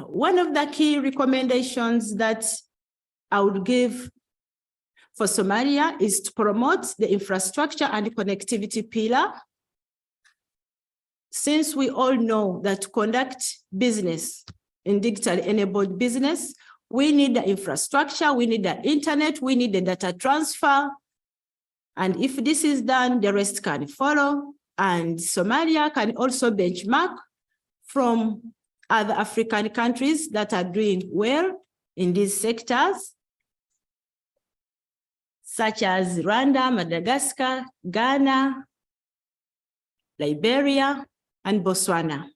One of the key recommendations that I would give for Somalia is to promote the infrastructure and connectivity pillar. Since we all know that to conduct business in digitally enabled business, we need the infrastructure, we need the internet, we need the data transfer. And if this is done, the rest can follow. And Somalia can also benchmark from other African countries that are doing well in these sectors, such as Rwanda, Madagascar, Ghana, Liberia, and Botswana.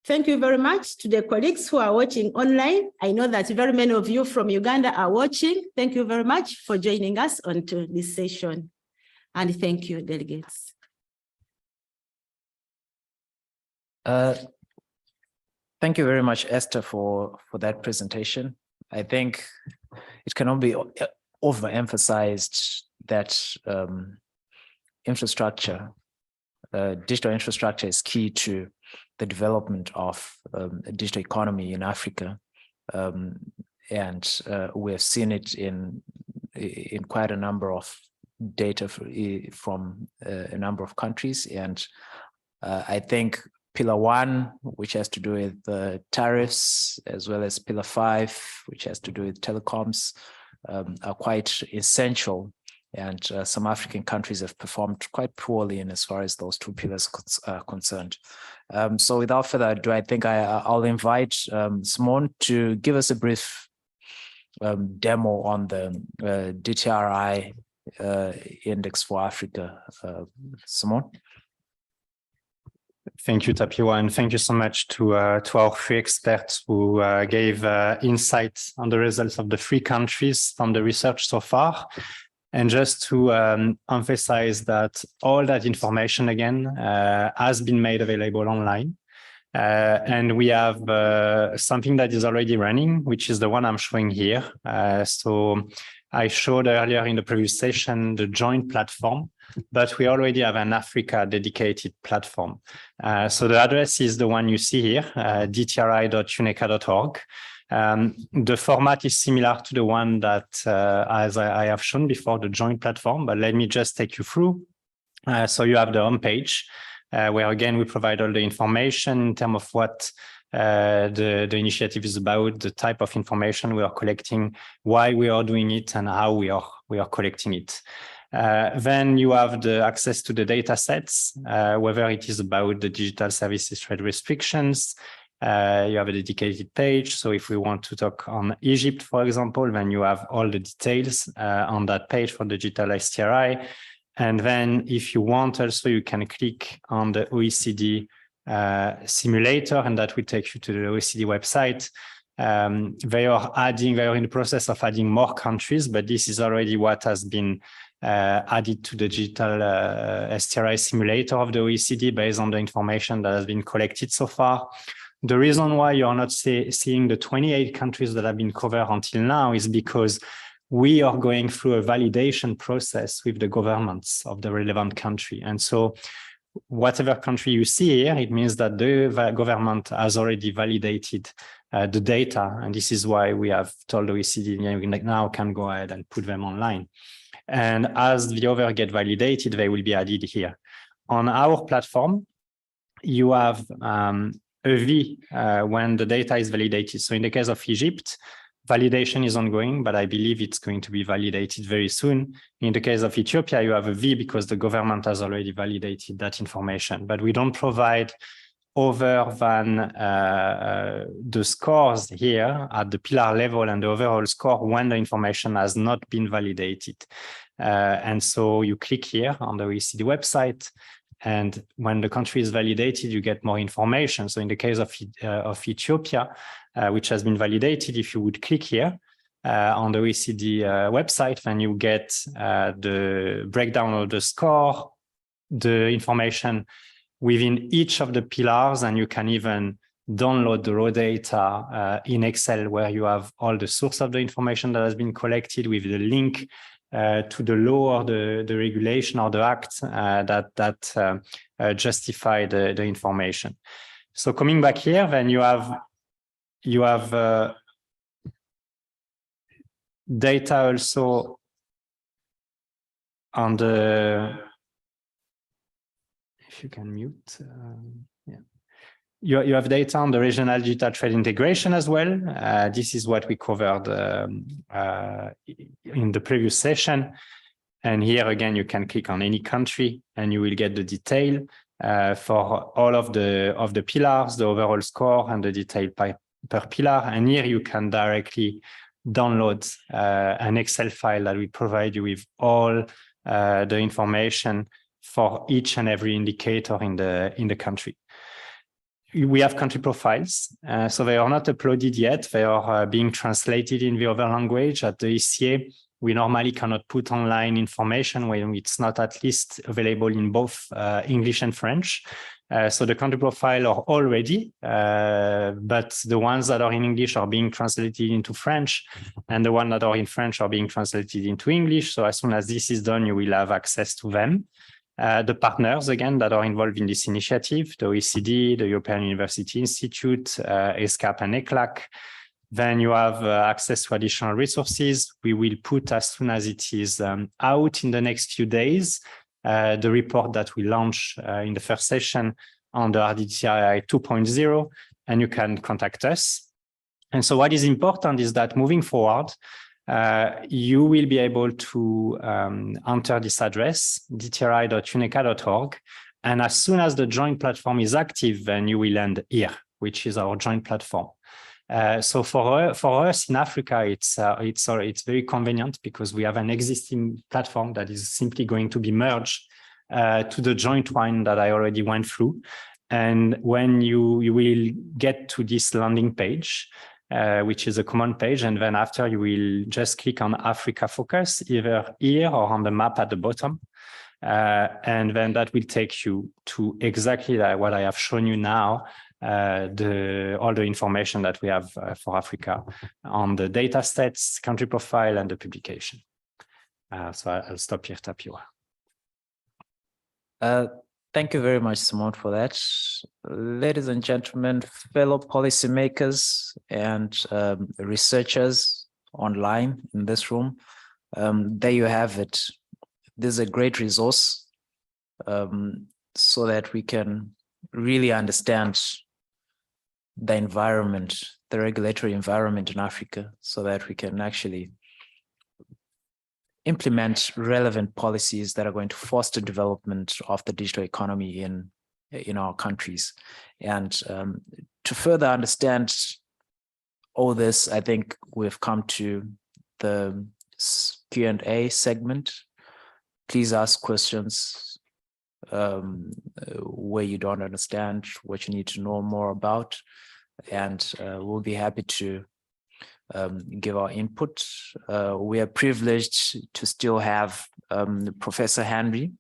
Thank you very much to the colleagues who are watching online. I know that very many of you from Uganda are watching. Thank you very much for joining us onto this session. And thank you, delegates. Thank you very much, Esther, for that presentation. I think it cannot be overemphasized that infrastructure, digital infrastructure is key to the development of a digital economy in Africa. And we have seen it in quite a number of data from a number of countries. And I think Pillar 1, which has to do with tariffs, as well as Pillar 5, which has to do with telecoms, are quite essential. And some African countries have performed quite poorly in as far as those two pillars are concerned. So without further ado, I think I'll invite Simone to give us a brief demo on the RDTII index for Africa. Simone? Thank you, Tapiwa, and thank you so much to our three experts who gave insights on the results of the 3 countries from the research so far. And just to emphasize that all that information, again, has been made available online. And we have something that is already running, which is the one I'm showing here. So I showed earlier in the previous session the joint platform, but we already have an Africa dedicated platform. So the address is the one you see here, rdti.uneca.org. The format is similar to the one that as I have shown before, the joint platform, but let me just take you through. So you have the homepage, where again, we provide all the information in terms of what the initiative is about, the type of information we are collecting, why we are doing it, and how we are collecting it. Then you have the access to the data sets, whether it is about the digital services trade restrictions. You have a dedicated page. So if we want to talk on Egypt, for example, then you have all the details on that page for the digital STRI. And then if you want also, you can click on the OECD simulator, and that will take you to the OECD website. They are in the process of adding more countries, but this is already what has been added to the digital STRI simulator of the OECD based on the information that has been collected so far. The reason why you're not seeing the 28 countries that have been covered until now is because we are going through a validation process with the governments of the relevant country. And so whatever country you see here, it means that the government has already validated the data. And this is why we have told OECD, yeah, we now can go ahead and put them online. And as the other get validated, they will be added here. On our platform, you have a V when the data is validated. So in the case of Egypt, validation is ongoing, but I believe it's going to be validated very soon. In the case of Ethiopia, you have a V because the government has already validated that information, but we don't provide other than the scores here at the pillar level and the overall score when the information has not been validated. And so you click here on the OECD website, and when the country is validated, you get more information. So in the case of Ethiopia, which has been validated, if you would click here on the OECD website, then you get the breakdown of the score, the information within each of the pillars, and you can even download the raw data in Excel, where you have all the source of the information that has been collected with the link to the law or the regulation or the act that justify the information. So coming back here, then you have data also on the, if you can mute, yeah. You have data on the regional digital trade integration as well. This is what we covered in the previous session. And here again, you can click on any country and you will get the detail for all of the pillars, the overall score and the detail per pillar. And here you can directly download an Excel file that will provide you with all the information for each and every indicator in the country. We have country profiles, so they are not uploaded yet. They are being translated in the other language. At the ECA, we normally cannot put online information when it's not at least available in both English and French. So the country profile are all ready, but the ones that are in English are being translated into French, and the ones that are in French are being translated into English. So as soon as this is done, you will have access to them. The partners, again, that are involved in this initiative, the OECD, the European University Institute, ESCAP and ECLAC. Then you have access to additional resources. We will put, as soon as it is out in the next few days, the report that we launch in the first session on the RDTII 2.0, and you can contact us. And so what is important is that moving forward, you will be able to enter this address, dti.uneca.org, and as soon as the joint platform is active, then you will land here, which is our joint platform. So for us in Africa, it's very convenient because we have an existing platform that is simply going to be merged to the joint one that I already went through. And when you will get to this landing page, which is a common page, and then after you will just click on Africa Focus, either here or on the map at the bottom. And then that will take you to exactly what I have shown you now, all the information that we have for Africa on the data sets, country profile, and the publication. So I'll stop here, Tapio. Thank you very much, Simone, for that. Ladies and gentlemen, fellow policymakers and researchers online in this room, there you have it. This is a great resource so that we can really understand the environment, the regulatory environment in Africa, so that we can actually implement relevant policies that are going to foster development of the digital economy in our countries. And to further understand all this, I think we've come to the Q&A segment. Please ask questions where you don't understand, what you need to know more about, and we'll be happy to give our input. We are privileged to still have Professor Henry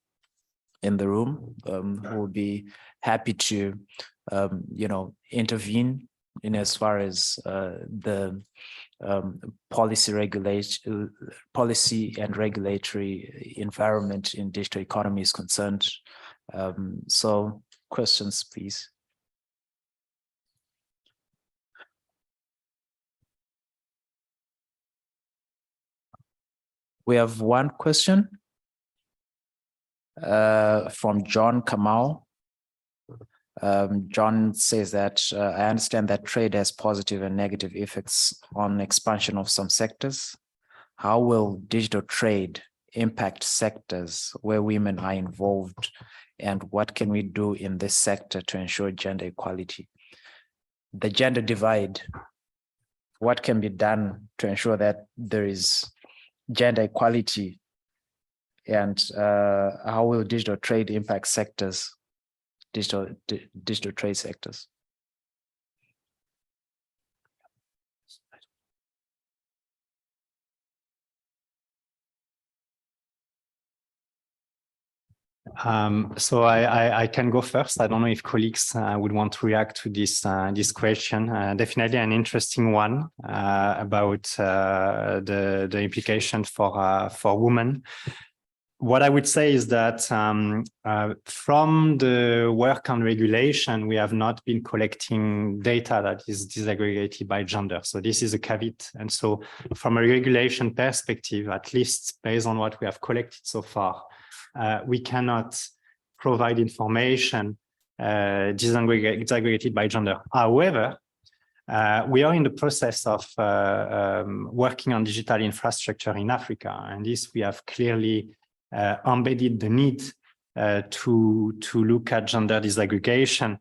in the room, who will be happy to, intervene in as far as the policy and regulatory environment in digital economy is concerned. So questions, please. We have one question from John Kamau. John says that I understand that trade has positive and negative effects on expansion of some sectors. How will digital trade impact sectors where women are involved, and what can we do in this sector to ensure gender equality? The gender divide, what can be done to ensure that there is gender equality, and how will digital trade impact sectors, digital trade sectors? So I can go first. I don't know if colleagues would want to react to this question. Definitely an interesting one about the implication for women. What I would say is that from the work on regulation, we have not been collecting data that is disaggregated by gender. So this is a caveat. And so from a regulation perspective, at least based on what we have collected so far, we cannot provide information disaggregated by gender. However, we are in the process of working on digital infrastructure in Africa, and this we have clearly embedded the need to look at gender disaggregation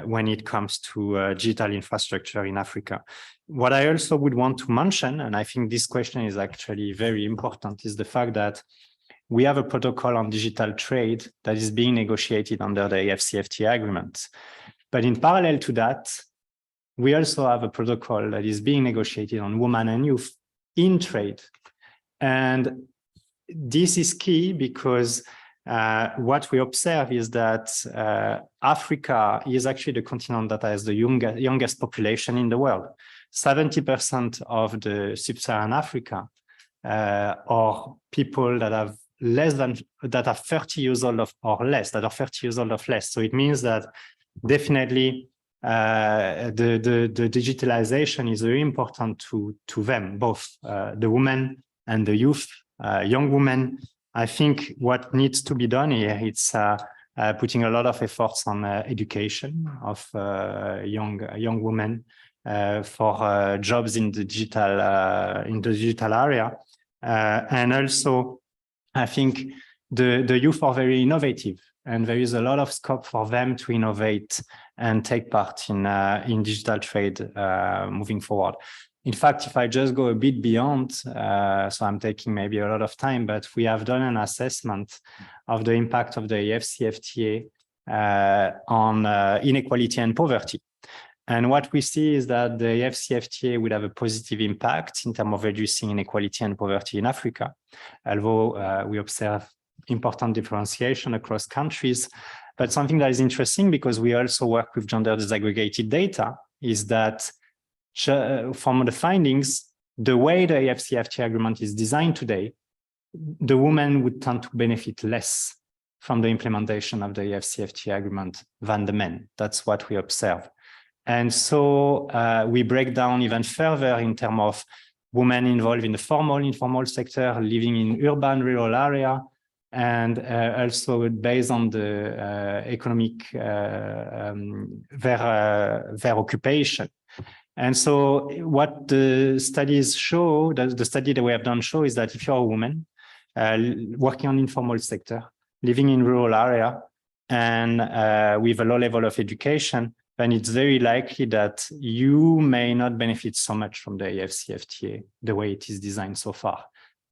when it comes to digital infrastructure in Africa. What I also would want to mention, and I think this question is actually very important, is the fact that we have a protocol on digital trade that is being negotiated under the ESCAP-ECA agreement. But in parallel to that, we also have a protocol that is being negotiated on women and youth in trade. And this is key because what we observe is that Africa is actually the continent that has the youngest population in the world. 70% of the sub-Saharan Africa are people that are 30 years old or less, that are 30 years old or less. So it means that definitely the digitalization is very important to them, both the women and the youth, young women. I think what needs to be done here, it's putting a lot of efforts on education of young women for jobs in the digital area, and also I think the youth are very innovative, and there is a lot of scope for them to innovate and take part in digital trade moving forward. In fact, if I just go a bit beyond, so I'm taking maybe a lot of time, but we have done an assessment of the impact of the ESCAP-ECA on inequality and poverty. And what we see is that the ESCAP-ECA would have a positive impact in terms of reducing inequality and poverty in Africa, although we observe important differentiation across countries. But something that is interesting, because we also work with gender disaggregated data, is that from the findings, the way the ESCAP-ECA agreement is designed today, the women would tend to benefit less from the implementation of the ESCAP-ECA agreement than the men. That's what we observe. And so we break down even further in terms of women involved in the formal, informal sector, living in urban, rural area, and also based on the economic, their occupation. And so what the studies show, the study that we have done show, is that if you're a woman working on informal sector, living in rural area, and with a low level of education, then it's very likely that you may not benefit so much from the ESCAP-ECA the way it is designed so far.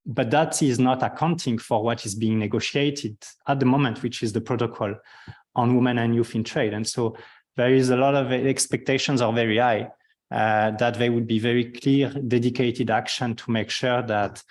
But that is not accounting for what is being negotiated at the moment, which is the protocol on women and youth in trade. And so there is a lot of expectations are very high that there would be very clear, dedicated action to make sure that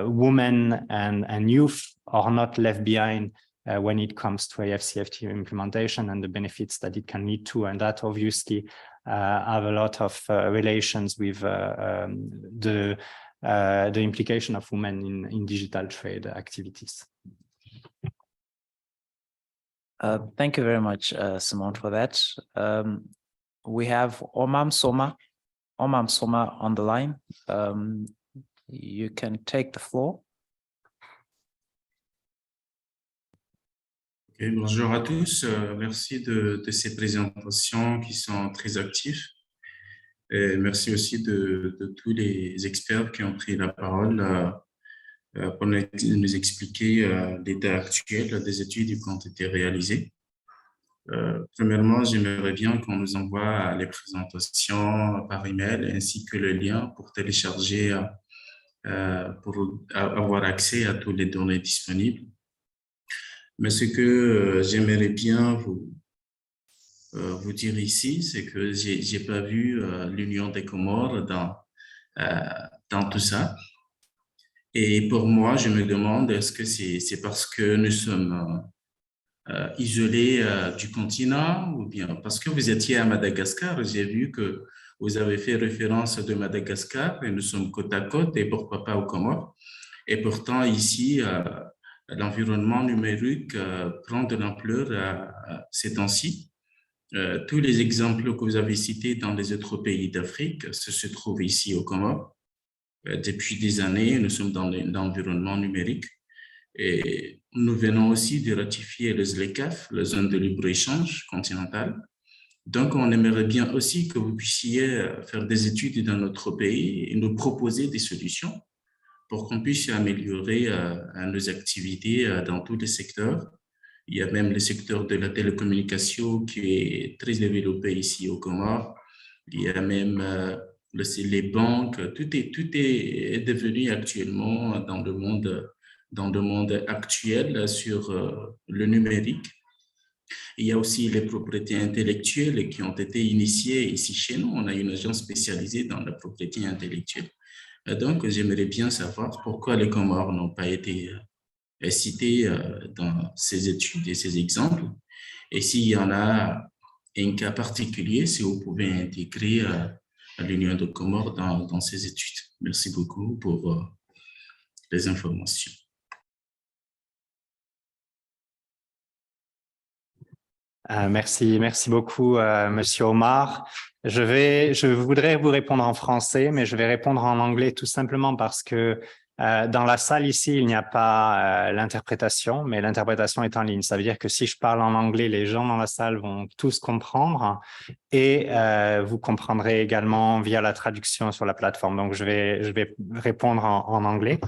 women and youth are not left behind when it comes to ESCAP-ECA implementation and the benefits that it can lead to. And that obviously have a lot of relations with the implication of women in digital trade activities. Thank you very much, Simone, for that. We have Omam Soma on the line. you can take the floor. Okay, bonjour à tous, merci de ces présentations qui sont très actives. Et merci aussi de tous les experts qui ont pris la parole pour nous expliquer l'état actuel des études qui ont été réalisées. Premièrement, j'aimerais bien qu'on nous envoie les présentations par email ainsi que le lien pour télécharger, pour avoir accès à toutes les données disponibles. Mais ce que j'aimerais bien vous dire ici, c'est que j'ai pas vu l'Union des Comores dans tout ça. Et pour moi, je me demande, est-ce que c'est parce que nous sommes isolés du continent ou bien parce que vous étiez à Madagascar, j'ai vu que vous avez fait référence de Madagascar et nous sommes côte à côte et pourquoi pas aux Comores. Et pourtant, ici, l'environnement numérique prend de l'ampleur ces temps-ci. Tous les exemples que vous avez cités dans les autres pays d'Afrique se trouvent ici aux Comores. Depuis des années, nous sommes dans l'environnement numérique et nous venons aussi de ratifier le ZLECAf, la zone de libre-échange continentale. Donc, on aimerait bien aussi que vous puissiez faire des études dans notre pays et nous proposer des solutions pour qu'on puisse améliorer nos activités dans tous les secteurs. Il y a même le secteur de la télécommunication qui est très développé ici aux Comores. Il y a même les banques, tout est devenu actuellement dans le monde actuel sur le numérique. Il y a aussi les propriétés intellectuelles qui ont été initiées ici chez nous. On a une agence spécialisée dans la propriété intellectuelle. Donc, j'aimerais bien savoir pourquoi les Comores n'ont pas été cités dans ces études et ces exemples. Et s'il y en a un cas particulier, si vous pouvez intégrer l'Union de Comores dans ces études. Merci beaucoup pour les informations. Merci beaucoup, Monsieur Omar. Je voudrais vous répondre en français, mais je vais répondre en anglais tout simplement parce que dans la salle ici, il n'y a pas l'interprétation, mais l'interprétation est en ligne. Ça veut dire que si je parle en anglais, les gens dans la salle vont tous comprendre et vous comprendrez également via la traduction sur la plateforme. Donc, je vais répondre en anglais.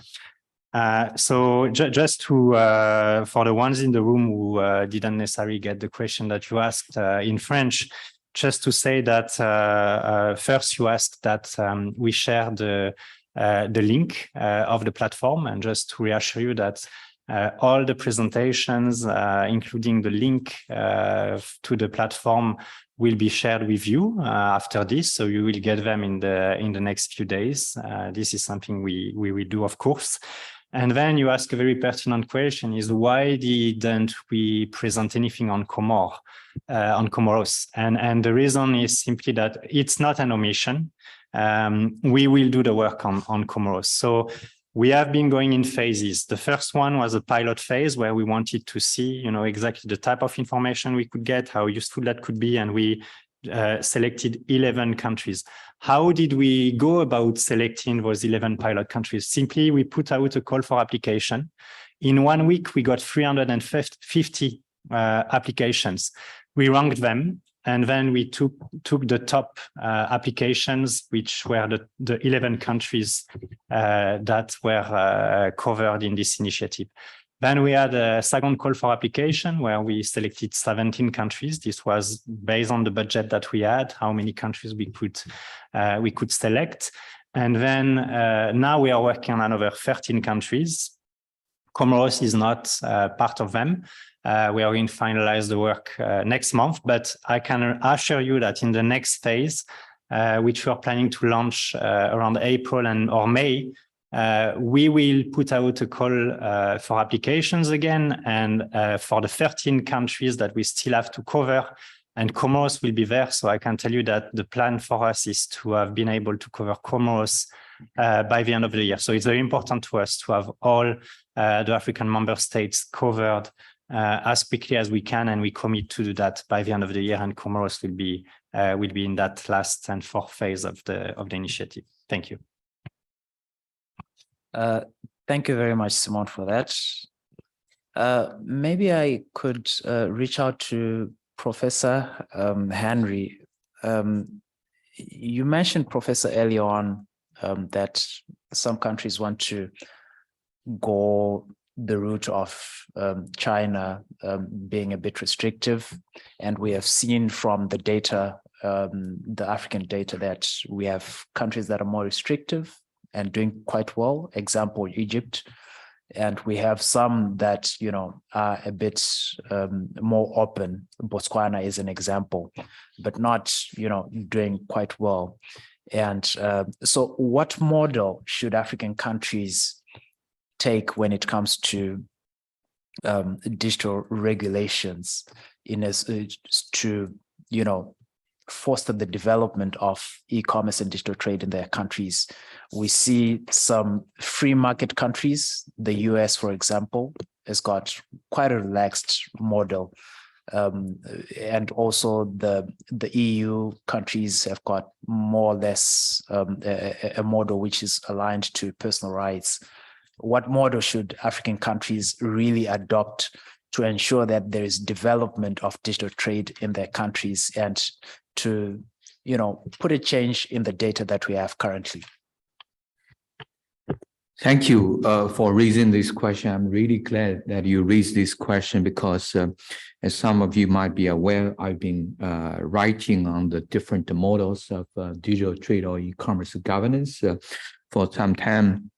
So just to for the ones in the room who didn't necessarily get the question that you asked in French, just to say that first you asked that we share the link of the platform, and just to reassure you that all the presentations, including the link to the platform, will be shared with you after this, so you will get them in the next few days. This is something we will do, of course. And then you ask a very pertinent question: is why didn't we present anything on Comoros? And the reason is simply that it's not an omission. We will do the work on Comoros. So we have been going in phases. The first one was a pilot phase where we wanted to see, exactly the type of information we could get, how useful that could be, and we selected 11 countries. How did we go about selecting those 11 pilot countries? Simply, we put out a call for application. In 1 week, we got 350 applications. We ranked them, and then we took the top applications, which were the 11 countries that were covered in this initiative. Then we had a second call for application where we selected 17 countries. This was based on the budget that we had, how many countries we could select. And then now we are working on another 13 countries. Comoros is not part of them. We are going to finalize the work next month, but I can assure you that in the next phase, which we are planning to launch around April or May, we will put out a call for applications again, and for the 13 countries that we still have to cover, and Comoros will be there. So I can tell you that the plan for us is to have been able to cover Comoros by the end of the year. So it's very important to us to have all the African member states covered as quickly as we can, and we commit to do that by the end of the year, and Comoros will be in that last and fourth phase of the initiative. Thank you. Thank you very much, Simone, for that. Maybe I could reach out to Professor Henry. You mentioned, Professor, earlier on that some countries want to go the route of China being a bit restrictive. And we have seen from the data, the African data, that we have countries that are more restrictive and doing quite well. Example, Egypt. And we have some that, you know, are a bit more open. Botswana is an example, but not, you know, doing quite well. And so what model should African countries take when it comes to digital regulations in as to, you know, foster the development of e-commerce and digital trade in their countries? We see some free market countries. The US, for example, has got quite a relaxed model. And also the EU countries have got more or less a model which is aligned to personal rights. What model should African countries really adopt to ensure that there is development of digital trade in their countries and to, you know, put a change in the data that we have currently? Thank you for raising this question. I'm really glad that you raised this question because, as some of you might be aware, I've been writing on the different models of digital trade or e-commerce governance for some time.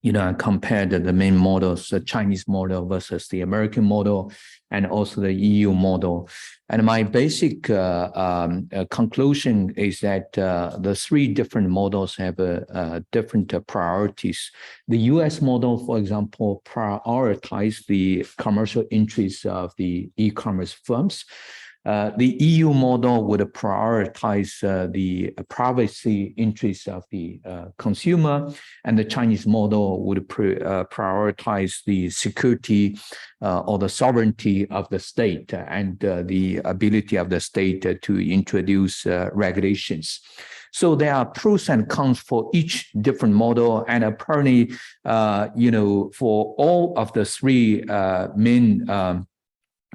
You know, I compared the main models, the Chinese model versus the American model, and also the EU model. And my basic conclusion is that the three different models have different priorities. The US model, for example, prioritizes the commercial interests of the e-commerce firms. The EU model would prioritize the privacy interests of the consumer, and the Chinese model would prioritize the security or the sovereignty of the state and the ability of the state to introduce regulations. So there are pros and cons for each different model, and apparently, you know, for all of the three main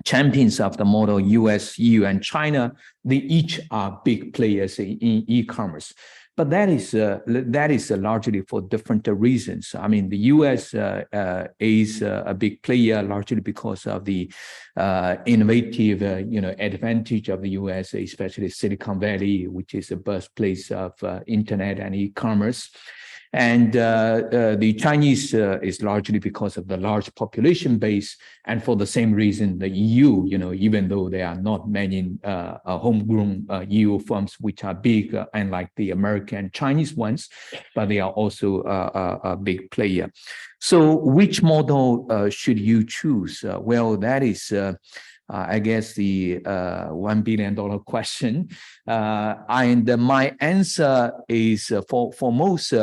champions of the model, US, EU, and China, they each are big players in e-commerce. But that is largely for different reasons. I mean, the US is a big player largely because of the innovative, you know, advantage of the US, especially Silicon Valley, which is the birthplace of internet and e-commerce. And the Chinese is largely because of the large population base, and for the same reason, the EU, you know, even though there are not many homegrown EU firms which are big, unlike the American and Chinese ones, but they are also a big player. So, which model should you choose? Well, that is. I guess the $1 billion question. And my answer is for most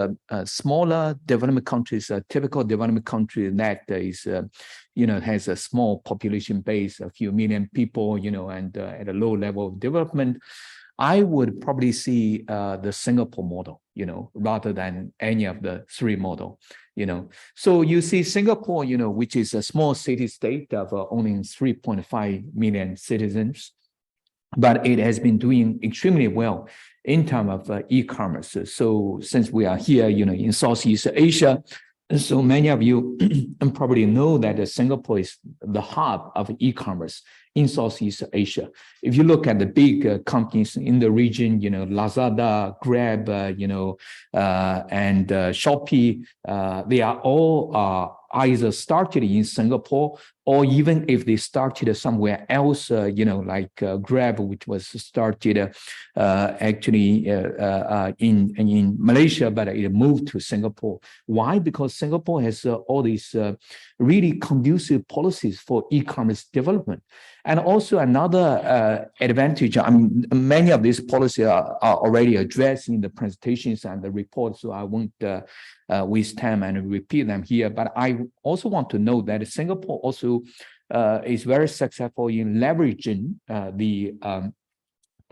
smaller development countries, a typical development country that is, you know, has a small population base, a few million people, you know, and at a low level of development, I would probably see the Singapore model, you know, rather than any of the three model. You know, so you see Singapore, you know, which is a small city-state of only 3.5 million citizens, but it has been doing extremely well in terms of e-commerce. So since we are here, you know, in Southeast Asia, so many of you probably know that Singapore is the hub of e-commerce in Southeast Asia. If you look at the big companies in the region, you know, Lazada, Grab, you know, and Shopee, they are all either started in Singapore, or even if they started somewhere else, you know, like Grab, which was started actually in Malaysia, but it moved to Singapore. Why? Because Singapore has all these really conducive policies for e-commerce development. And also another advantage, I mean, many of these policies are already addressed in the presentations and the reports, so I won't waste time and repeat them here. But I also want to note that Singapore also is very successful in leveraging the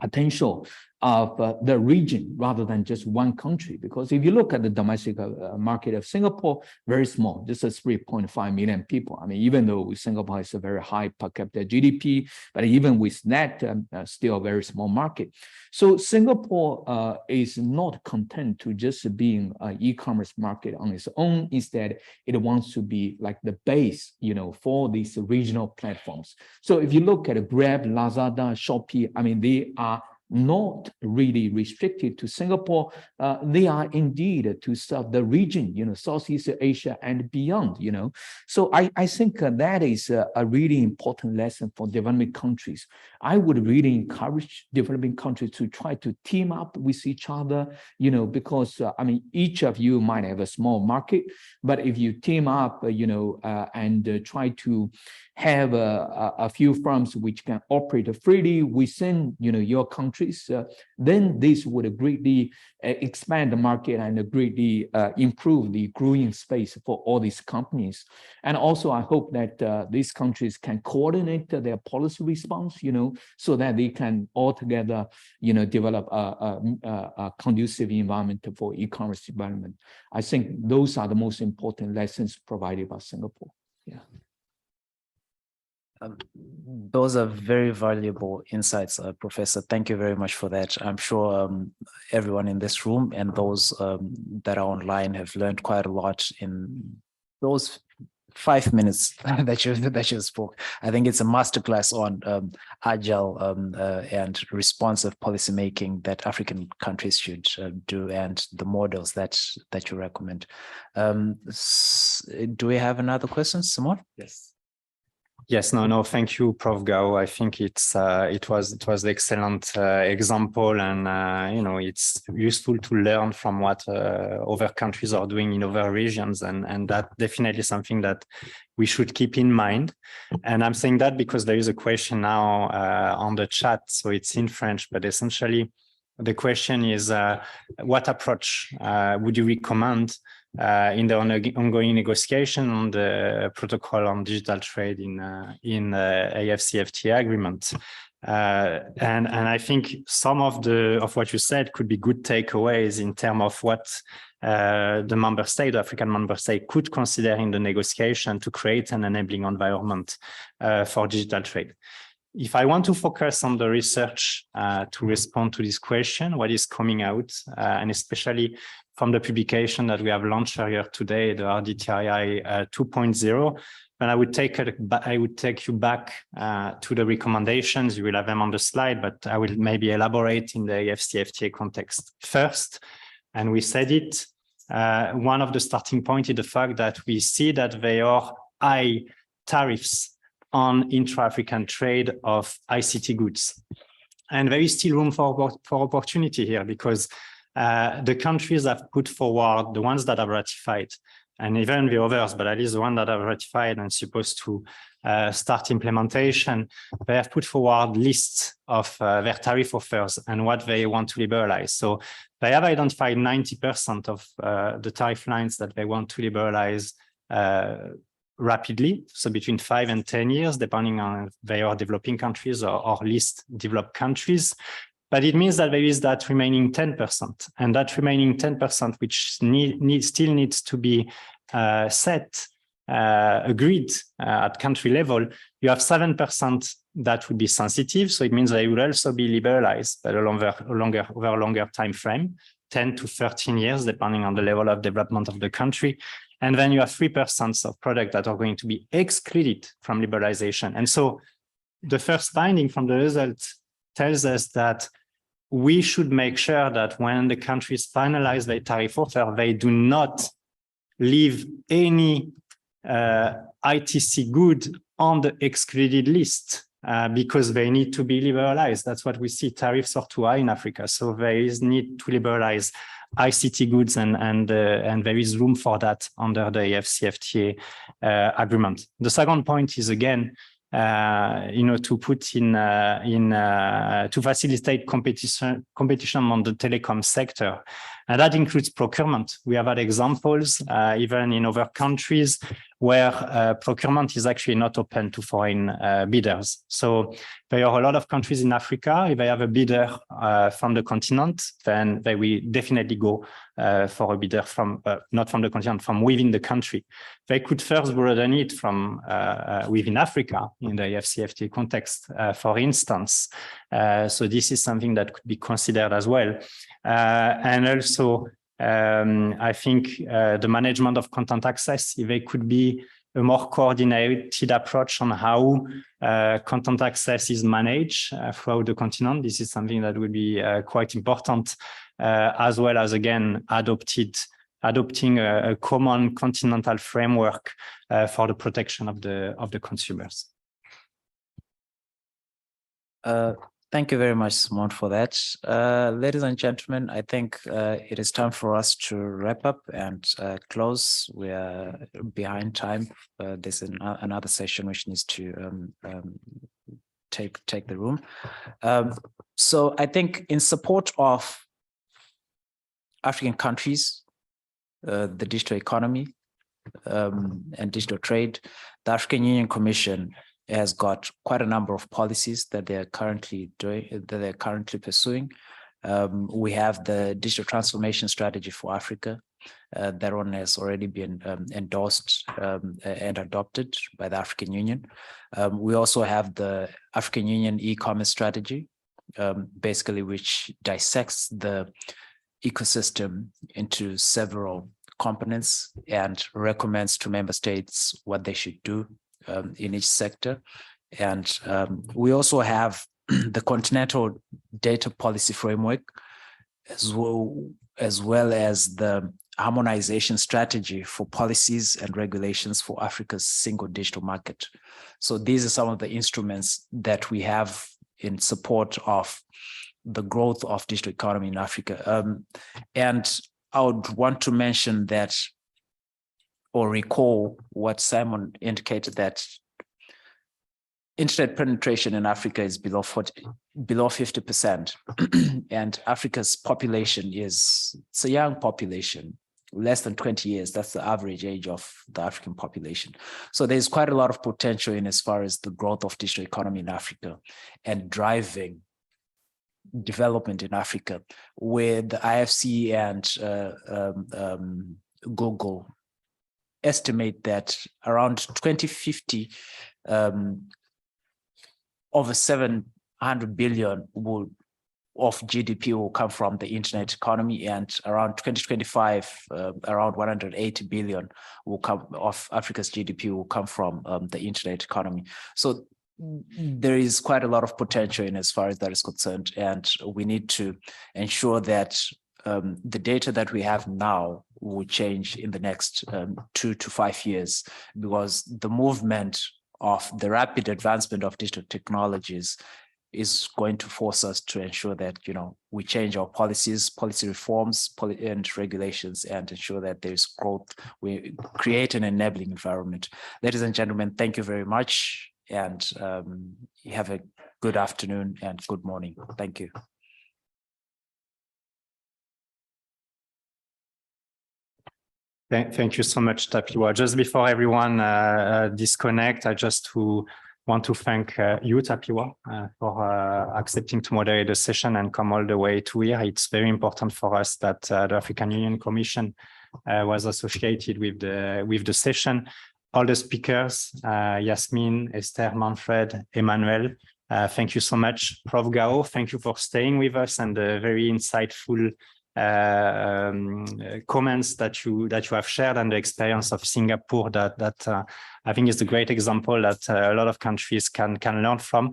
potential of the region rather than just one country. Because if you look at the domestic market of Singapore, very small, just 3.5 million people. I mean, even though Singapore has a very high per capita GDP, but even with that, still a very small market. So Singapore is not content to just being an e-commerce market on its own. Instead, it wants to be like the base, for these regional platforms. So if you look at Grab, Lazada, Shopee, I mean, they are not really restricted to Singapore. They are indeed to serve the region, Southeast Asia and beyond, So I think that is a really important lesson for developing countries. I would really encourage developing countries to try to team up with each other, because I mean, each of you might have a small market, but if you team up, and try to have a few firms which can operate freely within, your countries, then this would greatly expand the market and greatly improve the growing space for all these companies. And also, I hope that these countries can coordinate their policy response, so that they can all together, develop a conducive environment for e-commerce development. I think those are the most important lessons provided by Singapore. Yeah. Those are very valuable insights, Professor. Thank you very much for that. I'm sure everyone in this room and those that are online have learned quite a lot in those 5 minutes that you spoke. I think it's a masterclass on agile and responsive policymaking that African countries should do, and the models that you recommend. Do we have another question, Simon? Yes. Yes, no, thank you, Prof. Gao. I think it was excellent example, and it's useful to learn from what other countries are doing in other regions, and that definitely something that we should keep in mind. And I'm saying that because there is a question now on the chat, so it's in French, but essentially the question is, what approach would you recommend in the ongoing negotiation on the protocol on digital trade in AFCFTA agreement? And I think some of what you said could be good takeaways in terms of what the African member state could consider in the negotiation to create an enabling environment for digital trade. If I want to focus on the research to respond to this question, what is coming out, and especially from the publication that we have launched earlier today, the RDTII 2.0, and I would take you back to the recommendations. You will have them on the slide, but I will maybe elaborate in the AFCFTA context first. And we said it, one of the starting points is the fact that we see that there are high tariffs on intra-African trade of ICT goods. And there is still room for opportunity here, because the countries have put forward, the ones that have ratified, and even the others, but at least the one that have ratified and supposed to start implementation, they have put forward lists of their tariff offers and what they want to liberalize. So they have identified 90% of the tariff lines that they want to liberalize rapidly, so between 5 and 10 years, depending on if they are developing countries or least developed countries. But it means that there is that remaining 10%, and that remaining 10%, which still needs to be agreed at country level. You have 7% that would be sensitive, so it means they will also be liberalized over a longer time frame, 10 to 13 years, depending on the level of development of the country. And then you have 3% of products that are going to be excluded from liberalization. And so the first finding from the results tells us that we should make sure that when the countries finalize their tariff offer, they do not leave any ITC good on the excluded list because they need to be liberalized. That's what we see. Tariffs are too high in Africa, so there is need to liberalize ICT goods, and there is room for that under the AFCFTA agreement. The second point is, again, to put in to facilitate competition on the telecom sector, and that includes procurement. We have had examples even in other countries where procurement is actually not open to foreign bidders. So there are a lot of countries in Africa. If they have a bidder from the continent, then they will definitely go for a bidder from not from the continent, from within the country. They could first broaden it from within Africa in the AFCFTA context, for instance. So this is something that could be considered as well. And also, I think the management of content access, if they could be a more coordinated approach on how content access is managed throughout the continent. This is something that would be quite important, as well as, again, adopting a common continental framework for the protection of the consumers. Thank you very much, Simone, for that. Ladies and gentlemen, I think it is time for us to wrap up and close. We are behind time. There's another session which needs to take the room. So I think in support of African countries, the digital economy and digital trade, the African Union Commission has got quite a number of policies that they're currently pursuing. We have the digital transformation strategy for Africa. That one has already been endorsed and adopted by the African Union. We also have the African Union e-commerce strategy, basically which dissects the ecosystem into several components and recommends to member states what they should do in each sector. And we also have the Continental Data Policy Framework, as well as the harmonization strategy for policies and regulations for Africa's single digital market. So these are some of the instruments that we have in support of the growth of digital economy in Africa. And I would want to mention that, or recall what Simon indicated, that internet penetration in Africa is below 50%. And Africa's population it's a young population, less than 20 years. That's the average age of the African population. So there's quite a lot of potential in as far as the growth of digital economy in Africa and driving development in Africa, with the IFC and Google estimate that around 2050, over 700 billion of GDP will come from the internet economy, and around 2025, around 180 billion will come of Africa's GDP will come from the internet economy. So there is quite a lot of potential in as far as that is concerned, and we need to ensure that the data that we have now will change in the next 2 to 5 years, because the movement of the rapid advancement of digital technologies is going to force us to ensure that, we change our policies, policy reforms, and regulations, and ensure that there's growth. We create an enabling environment. Ladies and gentlemen, thank you very much, and have a good afternoon and good morning. Thank you. Thank you so much, Tapiwa. Just before everyone disconnect, I just want to thank you, Tapiwa, for accepting to moderate the session and come all the way to here. It's very important for us that the African Union Commission was associated with the session. All the speakers, Yasmin, Esther, Manfred, Emmanuel, thank you so much. Prof. Gao, thank you for staying with us and the very insightful comments that you have shared, and the experience of Singapore that I think is a great example that a lot of countries can learn from.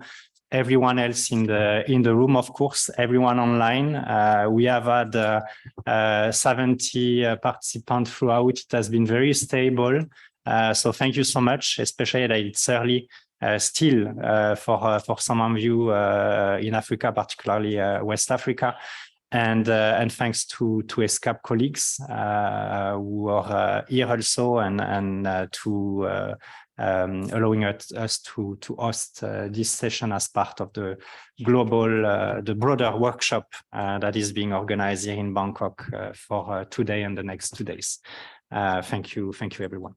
Everyone else in the room, of course, everyone online. We have had 70 participants throughout. It has been very stable. So thank you so much, especially that it's early still for some of you in Africa, particularly West Africa. And thanks to ESCAP colleagues who are here also, and to allowing us to host this session as part of the the broader workshop that is being organized here in Bangkok for today and the next 2 days. Thank you everyone.